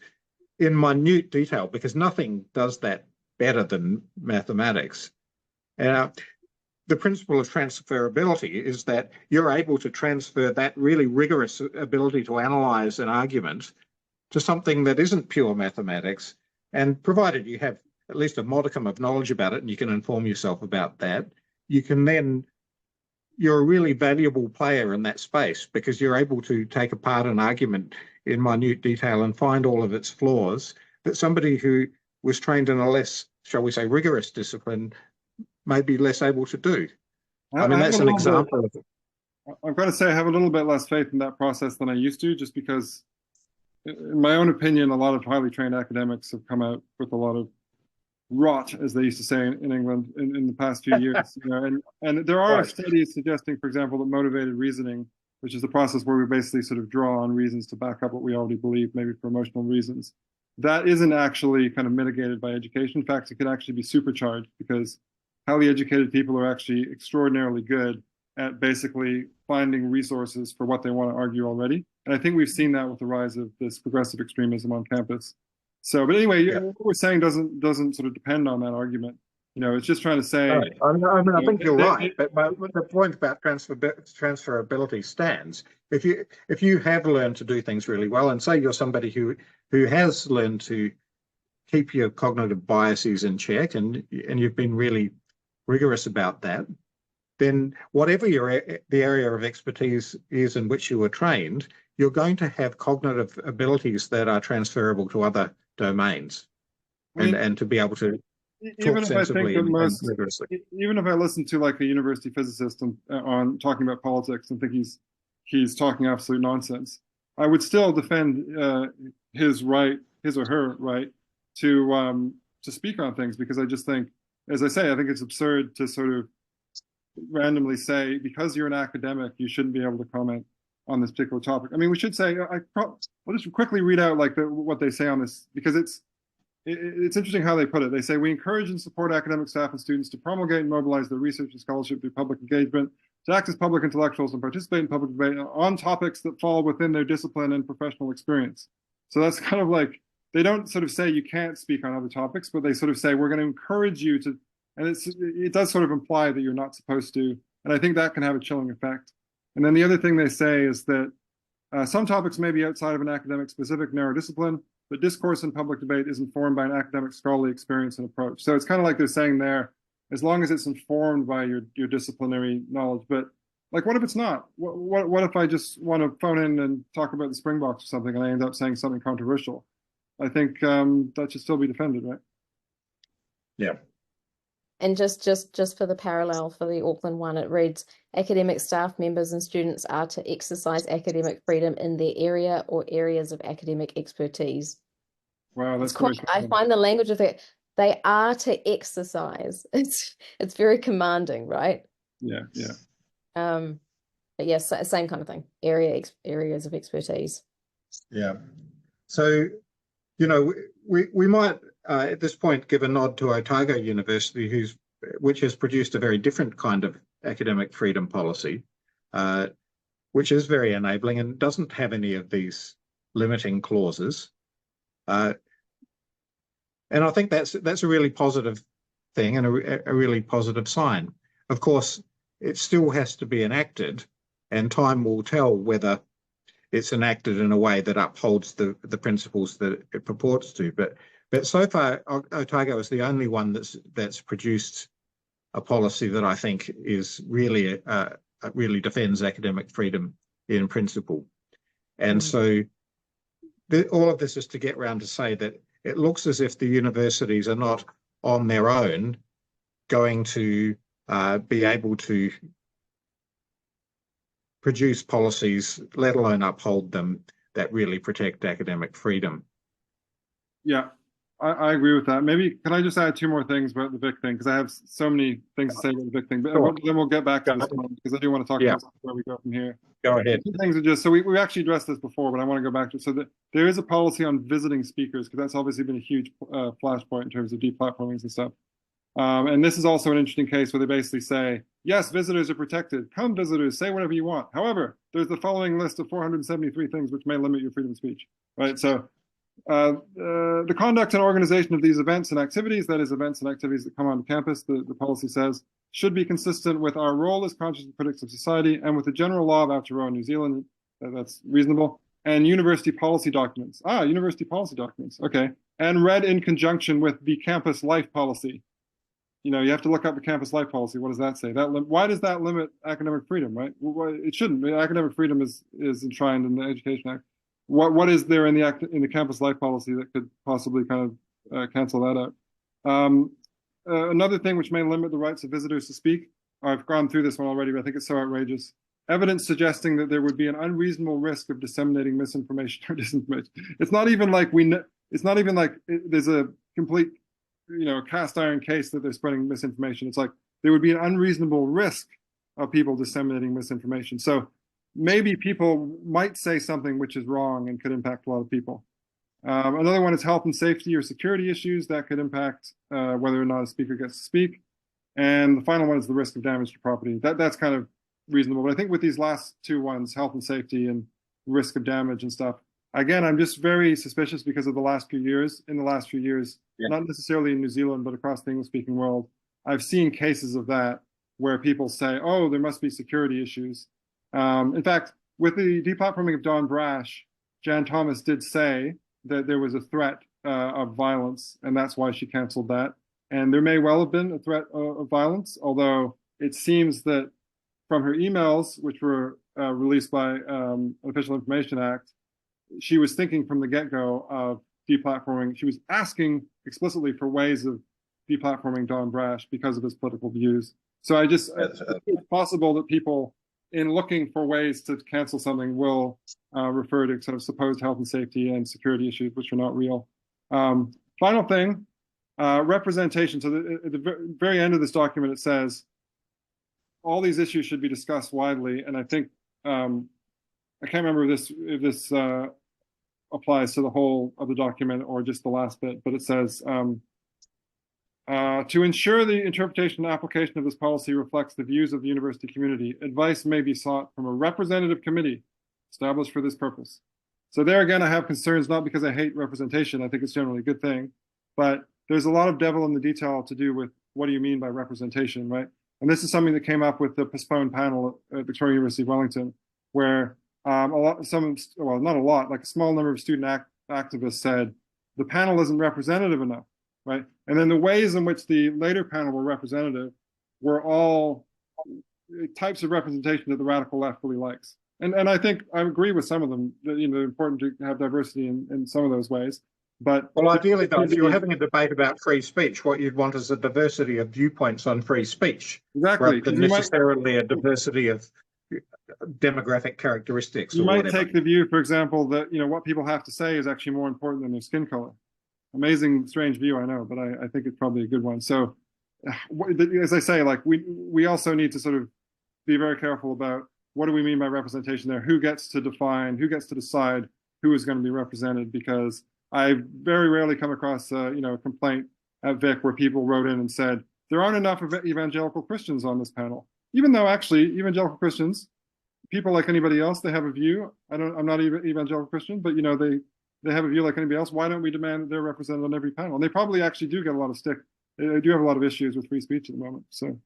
in minute detail, because nothing does that better than mathematics. The principle of transferability is that you're able to transfer that really rigorous ability to analyze an argument to something that isn't pure mathematics, and provided you have at least a modicum of knowledge about it and you can inform yourself about that, you can then you're a really valuable player in that space because you're able to take apart an argument in minute detail and find all of its flaws that somebody who was trained in a less, shall we say, rigorous discipline may be less able to do. I mean, that's an example of it. I've got to say, I have a little bit less faith in that process than I used to, just because, in my own opinion, a lot of highly trained academics have come out with a lot of rot, as they used to say in England in the past few years. You know, and there are studies suggesting, for example, that motivated reasoning, which is the process where we basically sort of draw on reasons to back up what we already believe, maybe for emotional reasons, that isn't actually kind of mitigated by education. In fact, it could actually be supercharged because highly educated people are actually extraordinarily good at basically finding resources for what they want to argue already. And I think we've seen that with the rise of this progressive extremism on campus. So, but anyway, what we're saying doesn't sort of depend on that argument. You know, it's just trying to say. Right. I mean, I think you're right, but the point about transferability stands. If you have learned to do things really well, and say you're somebody who has learned to keep your cognitive biases in check, and you've been really rigorous about that, then whatever the area of expertise is in which you were trained, you're going to have cognitive abilities that are transferable to other domains, and to be able to talk sensibly and rigorously. Even if I listen to like a university physicist on talking about politics and think he's talking absolute nonsense, I would still defend his or her right to speak on things, because I just think, as I say, I think it's absurd to sort of randomly say, because you're an academic, you shouldn't be able to comment on this particular topic. I mean, we should say, I'll just quickly read out like what they say on this, because it's interesting how they put it. They say, we encourage and support academic staff and students to promulgate and mobilize their research and scholarship through public engagement, to act as public intellectuals and participate in public debate on topics that fall within their discipline and professional experience. So that's kind of like, they don't sort of say you can't speak on other topics, but they sort of say, we're going to encourage you to, and it does sort of imply that you're not supposed to. And I think that can have a chilling effect. And then the other thing they say is that some topics may be outside of an academic specific narrow discipline, but discourse and public debate is informed by an academic scholarly experience and approach. So it's kind of like they're saying there, as long as it's informed by your disciplinary knowledge. But like, what if it's not? What if I just want to phone in and talk about the Springboks or something, and I end up saying something controversial? I think that should still be defended, right? Yeah. And just for the parallel for the Auckland one, it reads, academic staff members and students are to exercise academic freedom in their area or areas of academic expertise. Wow, that's quite, I find the language of that, they are to exercise. It's very commanding, right? Yeah, yeah. But yes, same kind of thing. Areas of expertise. Yeah. So, you know, we might at this point give a nod to Otago University, which has produced a very different kind of academic freedom policy, which is very enabling and doesn't have any of these limiting clauses. And I think that's a really positive thing and a really positive sign. Of course, it still has to be enacted, and time will tell whether it's enacted in a way that upholds the principles that it purports to. But so far, Otago is the only one that's produced a policy that I think is really really defends academic freedom in principle. And so all of this is to get round to say that it looks as if the universities are not on their own going to be able to produce policies, let alone uphold them, that really protect academic freedom. Yeah, I agree with that. Maybe, can I just add two more things about the VIC thing? Because I have so many things to say about the VIC thing, but then we'll get back to this one, because I do want to talk about where we go from here. Go ahead. Two things are just, so we actually addressed this before, but I want to go back to it. So there is a policy on visiting speakers, because that's obviously been a huge flashpoint in terms of deplatformings and stuff. And this is also an interesting case where they basically say, yes, visitors are protected. Come, visitors, say whatever you want. However, there's the following list of 473 things which may limit your freedom of speech, right? So the conduct and organization of these events and activities, that is events and activities that come on campus, the policy says, should be consistent with our role as conscious critics of society and with the general law of Aotearoa, New Zealand. That's reasonable. And university policy documents. University policy documents, okay. And read in conjunction with the campus life policy. you know, you have to look up the campus life policy. What does that say? Why does that limit academic freedom, right? Well, it shouldn't. Academic freedom is enshrined in the Education Act. What is there in the campus life policy that could possibly kind of cancel that out? Another thing which may limit the rights of visitors to speak. I've gone through this one already, but I think it's so outrageous. Evidence suggesting that there would be an unreasonable risk of disseminating misinformation or disinformation. It's not even like there's a complete, you know, cast iron case that they're spreading misinformation. It's like there would be an unreasonable risk of people disseminating misinformation. So maybe people might say something which is wrong and could impact a lot of people. Another one is health and safety or security issues that could impact whether or not a speaker gets to speak. And the final one is the risk of damage to property. That's kind of reasonable. But I think with these last two ones, health and safety and risk of damage and stuff, again, I'm just very suspicious because of the last few years. In the last few years, not necessarily in New Zealand, but across the English-speaking world, I've seen cases of that where people say, oh, there must be security issues. In fact, with the deplatforming of Don Brash, Jan Thomas did say that there was a threat of violence, and that's why she canceled that. And there may well have been a threat of violence, although it seems that from her emails, which were released by Official Information Act, she was thinking from the get-go of deplatforming. She was asking explicitly for ways of deplatforming Don Brash because of his political views. So I think it's possible that people, in looking for ways to cancel something, will refer to sort of supposed health and safety and security issues, which are not real. Final thing, representation. So at the very end of this document, it says, all these issues should be discussed widely. And I think, I can't remember if this applies to the whole of the document or just the last bit, but it says, to ensure the interpretation and application of this policy reflects the views of the university community, advice may be sought from a representative committee established for this purpose. So there again, I have concerns, not because I hate representation, I think it's generally a good thing, but there's a lot of devil in the detail to do with what do you mean by representation, right? And this is something that came up with the postponed panel at Victoria University of Wellington, where not a lot, like a small number of student activists said, the panel isn't representative enough, right? And then the ways in which the later panel were representative were all types of representation that the radical left really likes. And I think I agree with some of them that, you know, important to have diversity in some of those ways. But well, ideally, though, if you're having a debate about free speech, what you'd want is a diversity of viewpoints on free speech, exactly, rather than necessarily a diversity of demographic characteristics. You might take the view, for example, that, you know, what people have to say is actually more important than their skin color. Amazing, strange view, I know, but I think it's probably a good one. So, as I say, like we also need to sort of be very careful about what do we mean by representation there? Who gets to define? Who gets to decide who is going to be represented? Because I very rarely come across a complaint at Vic where people wrote in and said there aren't enough evangelical Christians on this panel, even though actually evangelical Christians, people like anybody else, they have a view. I'm not even evangelical Christian, but you know they have a view like anybody else. Why don't we demand that they're represented on every panel? And they probably actually do get a lot of stick. They do have a lot of issues with free speech at the moment. So,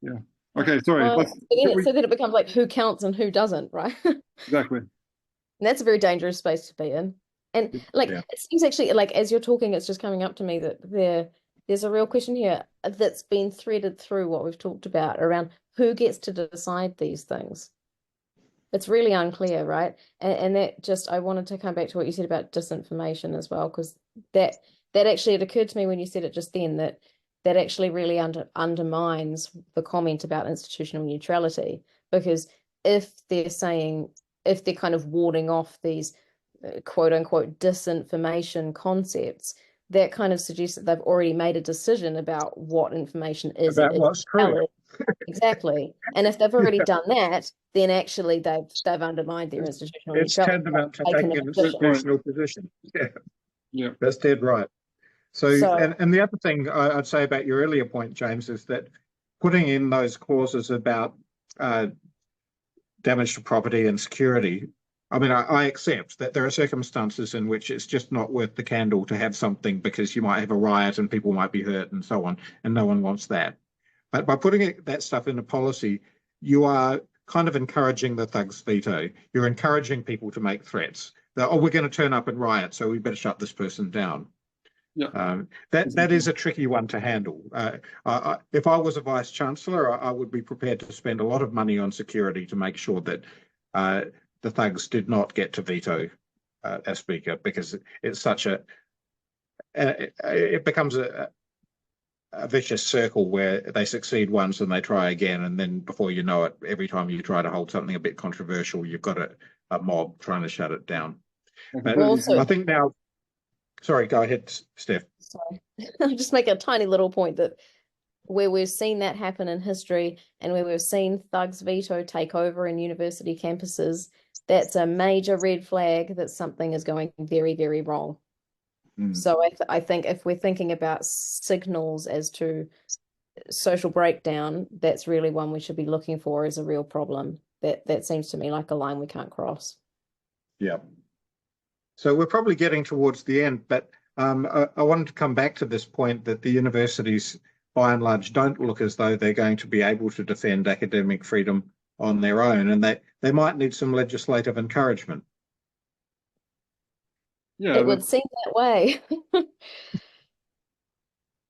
yeah. Okay, sorry. So then it becomes like who counts and who doesn't, right? Exactly. And that's a very dangerous space to be in. And like it seems actually like as you're talking, it's just coming up to me that there's a real question here that's been threaded through what we've talked about around who gets to decide these things. It's really unclear, right? And that just, I wanted to come back to what you said about disinformation as well, because that actually, it occurred to me when you said it just then that actually really undermines the comment about institutional neutrality, because if they're kind of warding off these quote unquote disinformation concepts, that kind of suggests that they've already made a decision about what information is about what's true. Exactly. And if they've already done that, then actually they've undermined their institutional neutrality. It's tantamount to taking an institutional position. Yeah, that's dead right. So and the other thing I'd say about your earlier point, James, is that putting in those clauses about damage to property and security, I mean, I accept that there are circumstances in which it's just not worth the candle to have something because you might have a riot and people might be hurt and so on, and no one wants that. But by putting that stuff into policy, you are kind of encouraging the thugs veto. You're encouraging people to make threats that, oh, we're going to turn up and riot, so we better shut this person down. Yeah. That is a tricky one to handle. If I was a vice chancellor, I would be prepared to spend a lot of money on security to make sure that the thugs did not get to veto a speaker, because it's such it becomes a vicious circle where they succeed once and they try again, and then before you know it, every time you try to hold something a bit controversial, you've got a mob trying to shut it down. But Also, I think now, sorry, go ahead, Steph. sorry, I'll just make a tiny little point that where we've seen that happen in history and where we've seen thugs veto take over in university campuses, that's a major red flag that something is going very, very wrong. So I think if we're thinking about signals as to social breakdown, that's really one we should be looking for as a real problem. That seems to me like a line we can't cross. Yeah. So we're probably getting towards the end, but I wanted to come back to this point that the universities, by and large, don't look as though they're going to be able to defend academic freedom on their own, and they might need some legislative encouragement. Yeah, It would seem that way.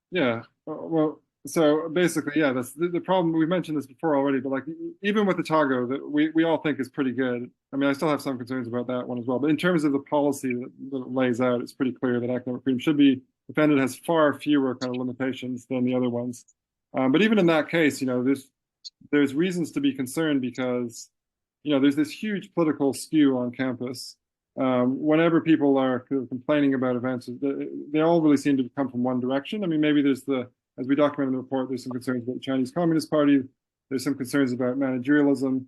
Yeah, well, so basically, yeah, that's the problem. We mentioned this before already, but like even with the Otago, that we all think is pretty good. I mean, I still have some concerns about that one as well. But in terms of the policy that it lays out, it's pretty clear that academic freedom should be defended, has far fewer kind of limitations than the other ones. But even in that case, there's reasons to be concerned because there's this huge political skew on campus. Whenever people are complaining about events, they all really seem to come from one direction. I mean, maybe there's as we document in the report, there's some concerns about the Chinese Communist Party. There's some concerns about managerialism.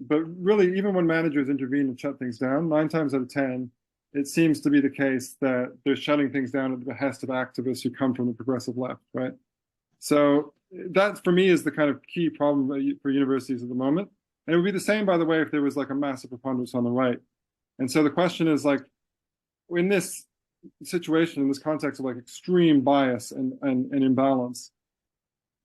But really, even when managers intervene and shut things down, 9 times out of 10, it seems to be the case that they're shutting things down at the behest of activists who come from the progressive left, right? So that, for me, is the kind of key problem for universities at the moment. And it would be the same, by the way, if there was like a massive preponderance on the right. And so the question is, like, in this situation, in this context of like extreme bias and imbalance,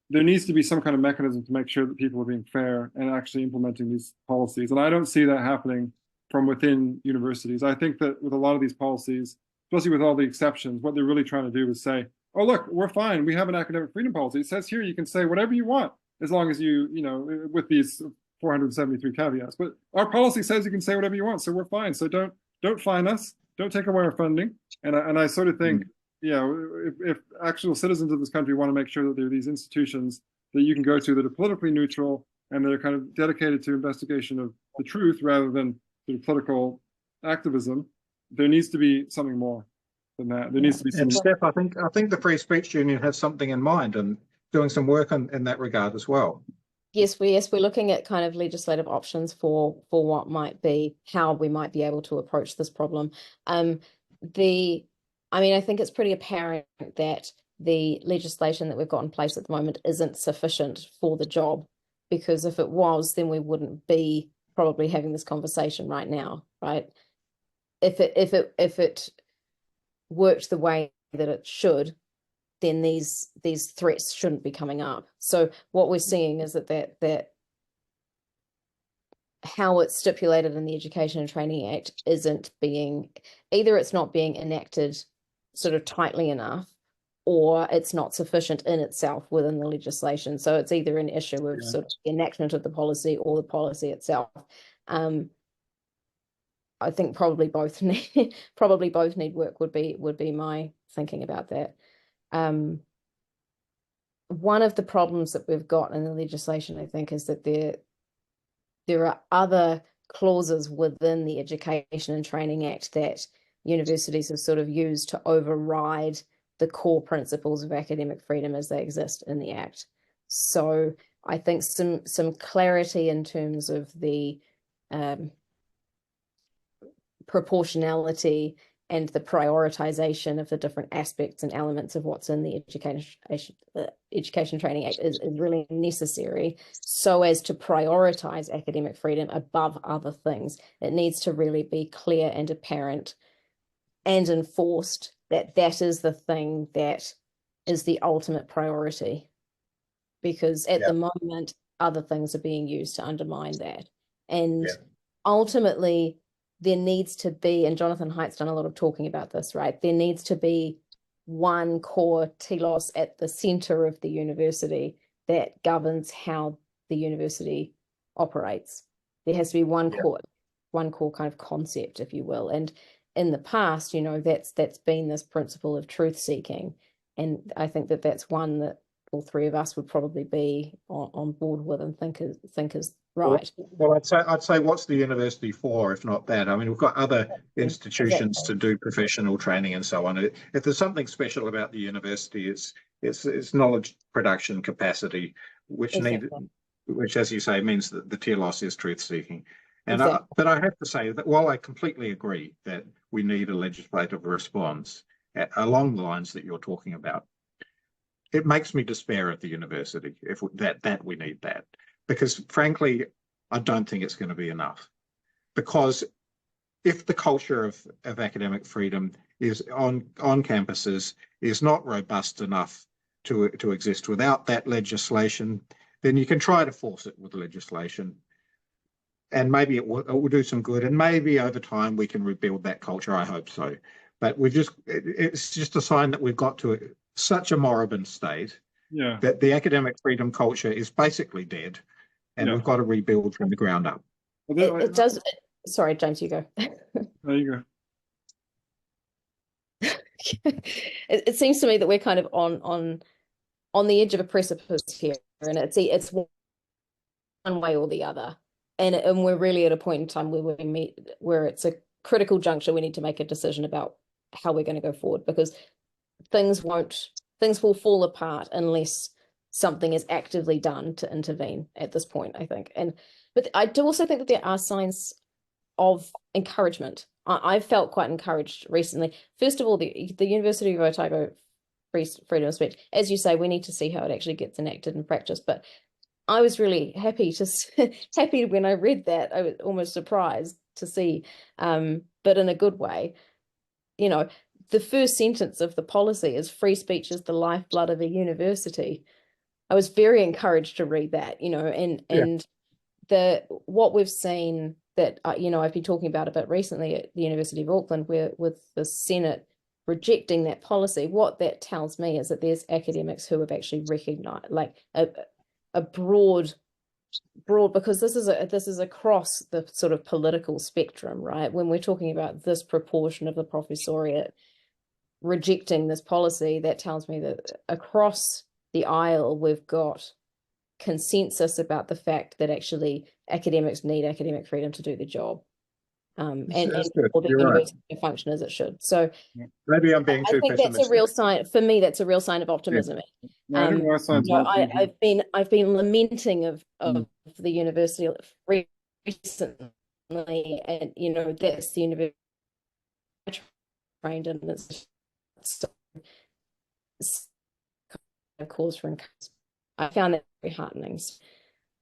there needs to be some kind of mechanism to make sure that people are being fair and actually implementing these policies. And I don't see that happening from within universities. I think that with a lot of these policies, especially with all the exceptions, what they're really trying to do is say, oh, look, we're fine. We have an academic freedom policy. It says here you can say whatever you want, as long as with these 473 caveats. But our policy says you can say whatever you want, so we're fine. So don't fine us. Don't take away our funding. And I sort of think, if actual citizens of this country want to make sure that there are these institutions that you can go to that are politically neutral and that are kind of dedicated to investigation of the truth rather than sort of political activism, there needs to be something more than that. There needs to be some. And Steph, I think the Free Speech Union has something in mind and doing some work in that regard as well. Yes, we're looking at kind of legislative options for what might be, how we might be able to approach this problem. I think it's pretty apparent that the legislation that we've got in place at the moment isn't sufficient for the job, because if it was, then we wouldn't be probably having this conversation right now, right? If it worked the way that it should, then these threats shouldn't be coming up. So what we're seeing is that how it's stipulated in the Education and Training Act isn't being, either it's not being enacted sort of tightly enough, or it's not sufficient in itself within the legislation. So it's either an issue of sort of enactment of the policy or the policy itself. I think probably both need work would be my thinking about that. One of the problems that we've got in the legislation, I think, is that there are other clauses within the Education and Training Act that universities have sort of used to override the core principles of academic freedom as they exist in the Act. So I think some clarity in terms of the proportionality and the prioritization of the different aspects and elements of what's in the Education Training Act is really necessary, so as to prioritize academic freedom above other things. It needs to really be clear and apparent and enforced that that is the thing that is the ultimate priority, because at the moment other things are being used to undermine that. And ultimately there needs to be, and Jonathan Haidt's done a lot of talking about this, right? There needs to be one core telos at the center of the university that governs how the university operates. There has to be one core kind of concept, if you will. And in the past, you know, that's been this principle of truth seeking. And I think that that's one that all three of us would probably be on board with and think is right. Well, I'd say what's the university for, if not that? I mean, we've got other institutions to do professional training and so on. If there's something special about the university, it's knowledge production capacity, which as you say, means that the telos is truth seeking. And but I have to say that while I completely agree that we need a legislative response along the lines that you're talking about, it makes me despair at the university if that we need that. Because frankly, I don't think it's going to be enough. Because if the culture of academic freedom is on campuses is not robust enough to exist without that legislation, then you can try to force it with legislation. And maybe it will do some good. And maybe over time we can rebuild that culture. I hope so. But it's just a sign that we've got to such a moribund state that the academic freedom culture is basically dead. And we've got to rebuild from the ground up. It does. Sorry, James, you go. There you go. It seems to me that we're kind of on the edge of a precipice here, and it's one way or the other, and we're really at a point in time where it's a critical juncture. We need to make a decision about how we're going to go forward, because things will fall apart unless something is actively done to intervene at this point, I think. But I do also think that there are signs of encouragement. I've felt quite encouraged recently. First of all, the University of Otago freedom of speech, as you say, we need to see how it actually gets enacted in practice. But I was really happy when I read that. I was almost surprised to see, but in a good way. You know, the first sentence of the policy is free speech is the lifeblood of a university. I was very encouraged to read that, you know, and what we've seen that, you know, I've been talking about a bit recently at the University of Auckland, where with the Senate rejecting that policy, what that tells me is that there's academics who have actually recognized like a broad, because this is across the sort of political spectrum, right? When we're talking about this proportion of the professoriate rejecting this policy, that tells me that across the aisle we've got consensus about the fact that actually academics need academic freedom to do the job, and for the university to function as it should. So maybe I'm being too pessimistic. That's a real sign for me. That's a real sign of optimism. I've been lamenting of the university recently, and you know that's the university I trained in. It's a cause for encouragement. I found that very heartening.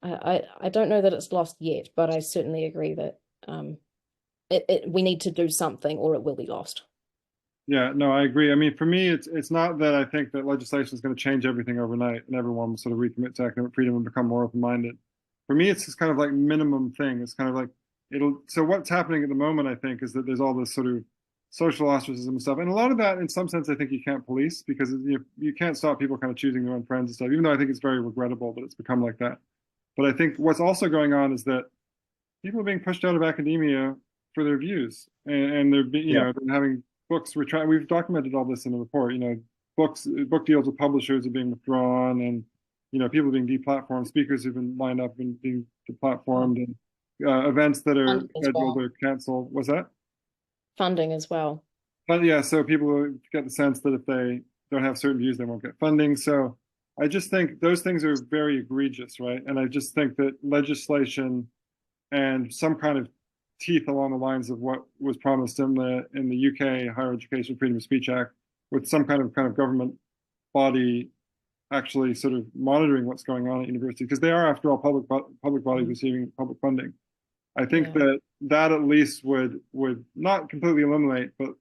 I don't know that it's lost yet, but I certainly agree that we need to do something or it will be lost. Yeah, no, I agree. I mean, for me, it's not that I think that legislation is going to change everything overnight and everyone will sort of recommit to academic freedom and become more open-minded. For me, it's just kind of like minimum thing. It's kind of like so what's happening at the moment, I think, is that there's all this sort of social ostracism and stuff. And a lot of that, in some sense, I think you can't police, because you can't stop people kind of choosing their own friends and stuff, even though I think it's very regrettable that it's become like that. But I think what's also going on is that people are being pushed out of academia for their views, and they're being, you know, they're having books retried. We've documented all this in the report. You know, book deals with publishers are being withdrawn, and you know, people are being deplatformed. Speakers have been lined up and being deplatformed, and events that are scheduled are canceled. What's that? Funding as well. But yeah, so people get the sense that if they don't have certain views, they won't get funding. So I just think those things are very egregious, right? And I just think that legislation and some kind of teeth along the lines of what was promised in the UK Higher Education Freedom of Speech Act, with some kind of government body actually sort of monitoring what's going on at universities, because they are, after all, public bodies receiving public funding. I think that at least would not completely eliminate, but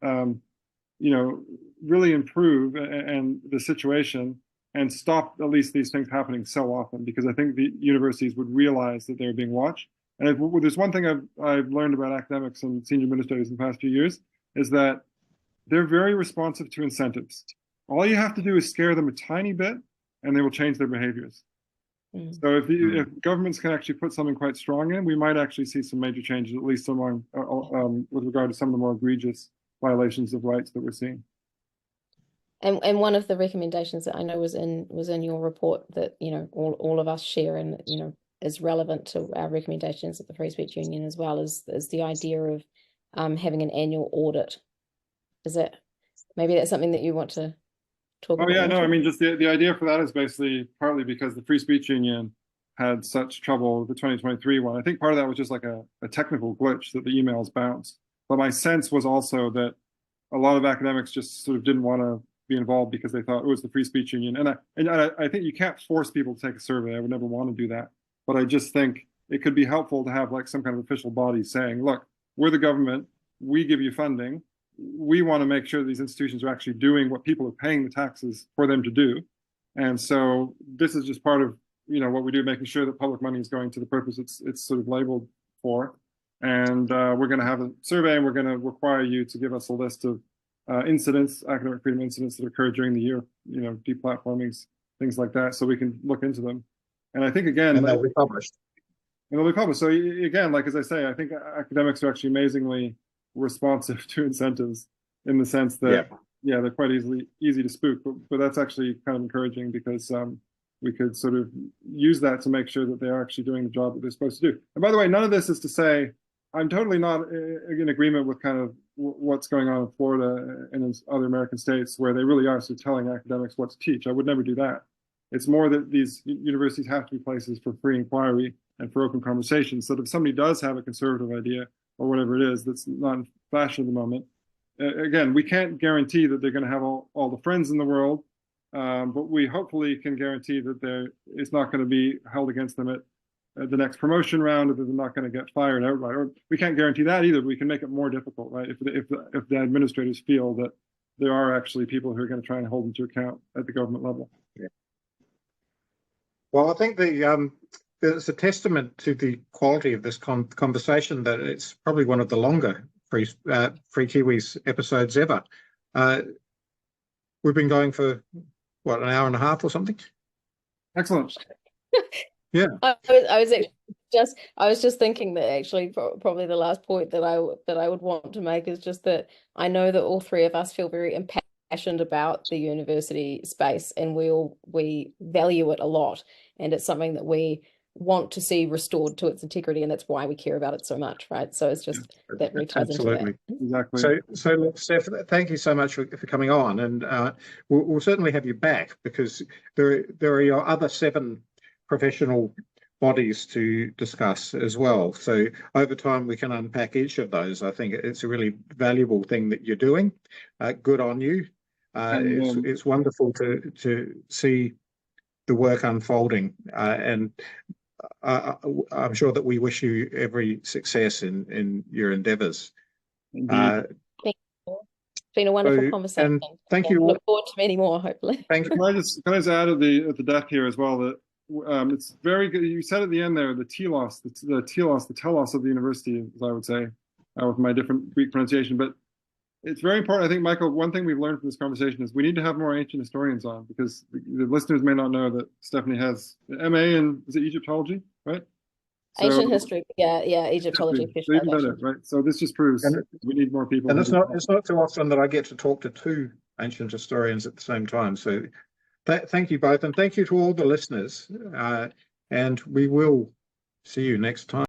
you know, really improve and the situation and stop at least these things happening so often, because I think the universities would realize that they're being watched. And if there's one thing I've learned about academics and senior administrators in the past few years, is that they're very responsive to incentives. All you have to do is scare them a tiny bit, and they will change their behaviors. So if governments can actually put something quite strong in, we might actually see some major changes, at least among with regard to some of the more egregious violations of rights that we're seeing. And one of the recommendations that I know was in your report that, you know, all of us share, and, you know, is relevant to our recommendations at the Free Speech Union as well, is the idea of having an annual audit. Is that maybe that's something that you want to talk about? Oh yeah, no, I mean, just the idea for that is basically partly because the Free Speech Union had such trouble with the 2023 one. I think part of that was just like a technical glitch that the emails bounced. But my sense was also that a lot of academics just sort of didn't want to be involved because they thought it was the Free Speech Union. And I think you can't force people to take a survey. I would never want to do that. But I just think it could be helpful to have like some kind of official body saying, look, we're the government, we give you funding, we want to make sure that these institutions are actually doing what people are paying the taxes for them to do. And so this is just part of, you know, what we do, making sure that public money is going to the purpose it's sort of labeled for. And we're going to have a survey, and we're going to require you to give us a list of incidents, academic freedom incidents that occurred during the year, you know, deplatformings, things like that, so we can look into them. And I think, again, and they'll be published. And they'll be published. So again, like as I say, I think academics are actually amazingly responsive to incentives, in the sense that yeah, they're quite easy to spook, but that's actually kind of encouraging, because we could sort of use that to make sure that they are actually doing the job that they're supposed to do. And by the way, none of this is to say I'm totally not in agreement with kind of what's going on in Florida and in other American states, where they really are sort of telling academics what to teach. I would never do that. It's more that these universities have to be places for free inquiry and for open conversation, so that if somebody does have a conservative idea or whatever it is that's not in fashion at the moment, again, we can't guarantee that they're going to have all the friends in the world, but we hopefully can guarantee that it's not going to be held against them at the next promotion round, or that they're not going to get fired outright. Or we can't guarantee that either, but we can make it more difficult, right? If the administrators feel that there are actually people who are going to try and hold them to account at the government level. Yeah. Well, I think it's a testament to the quality of this conversation that it's probably one of the longer Free Kiwis episodes ever. We've been going for what, an hour and a half or something? Excellent. Yeah. I was just thinking that actually probably the last point that I would want to make is just that I know that all three of us feel very impassioned about the university space, and we value it a lot, and it's something that we want to see restored to its integrity, and that's why we care about it so much, right? So it's just that really ties into that. Exactly. So look, Steph, thank you so much for coming on, and we'll certainly have you back, because there are your other 7 professional bodies to discuss as well. So over time we can unpack each of those. I think it's a really valuable thing that you're doing. Good on you. It's wonderful to see the work unfolding, and I'm sure that we wish you every success in your endeavours. It's been a wonderful conversation. And thank you all. Look forward to many more, hopefully. Thank you. Can I just add at the deck here as well that it's very good. You said at the end there, the telos of the university, as I would say, with my different Greek pronunciation. But it's very important. I think, Michael, one thing we've learned from this conversation is we need to have more ancient historians on, because the listeners may not know that Stephanie has an MA in, is it Egyptology, right? Ancient history, yeah, Egyptology. So even better, right? So this just proves we need more people. And it's not too often that I get to talk to 2 ancient historians at the same time. So thank you both, and thank you to all the listeners. And we will see you next time.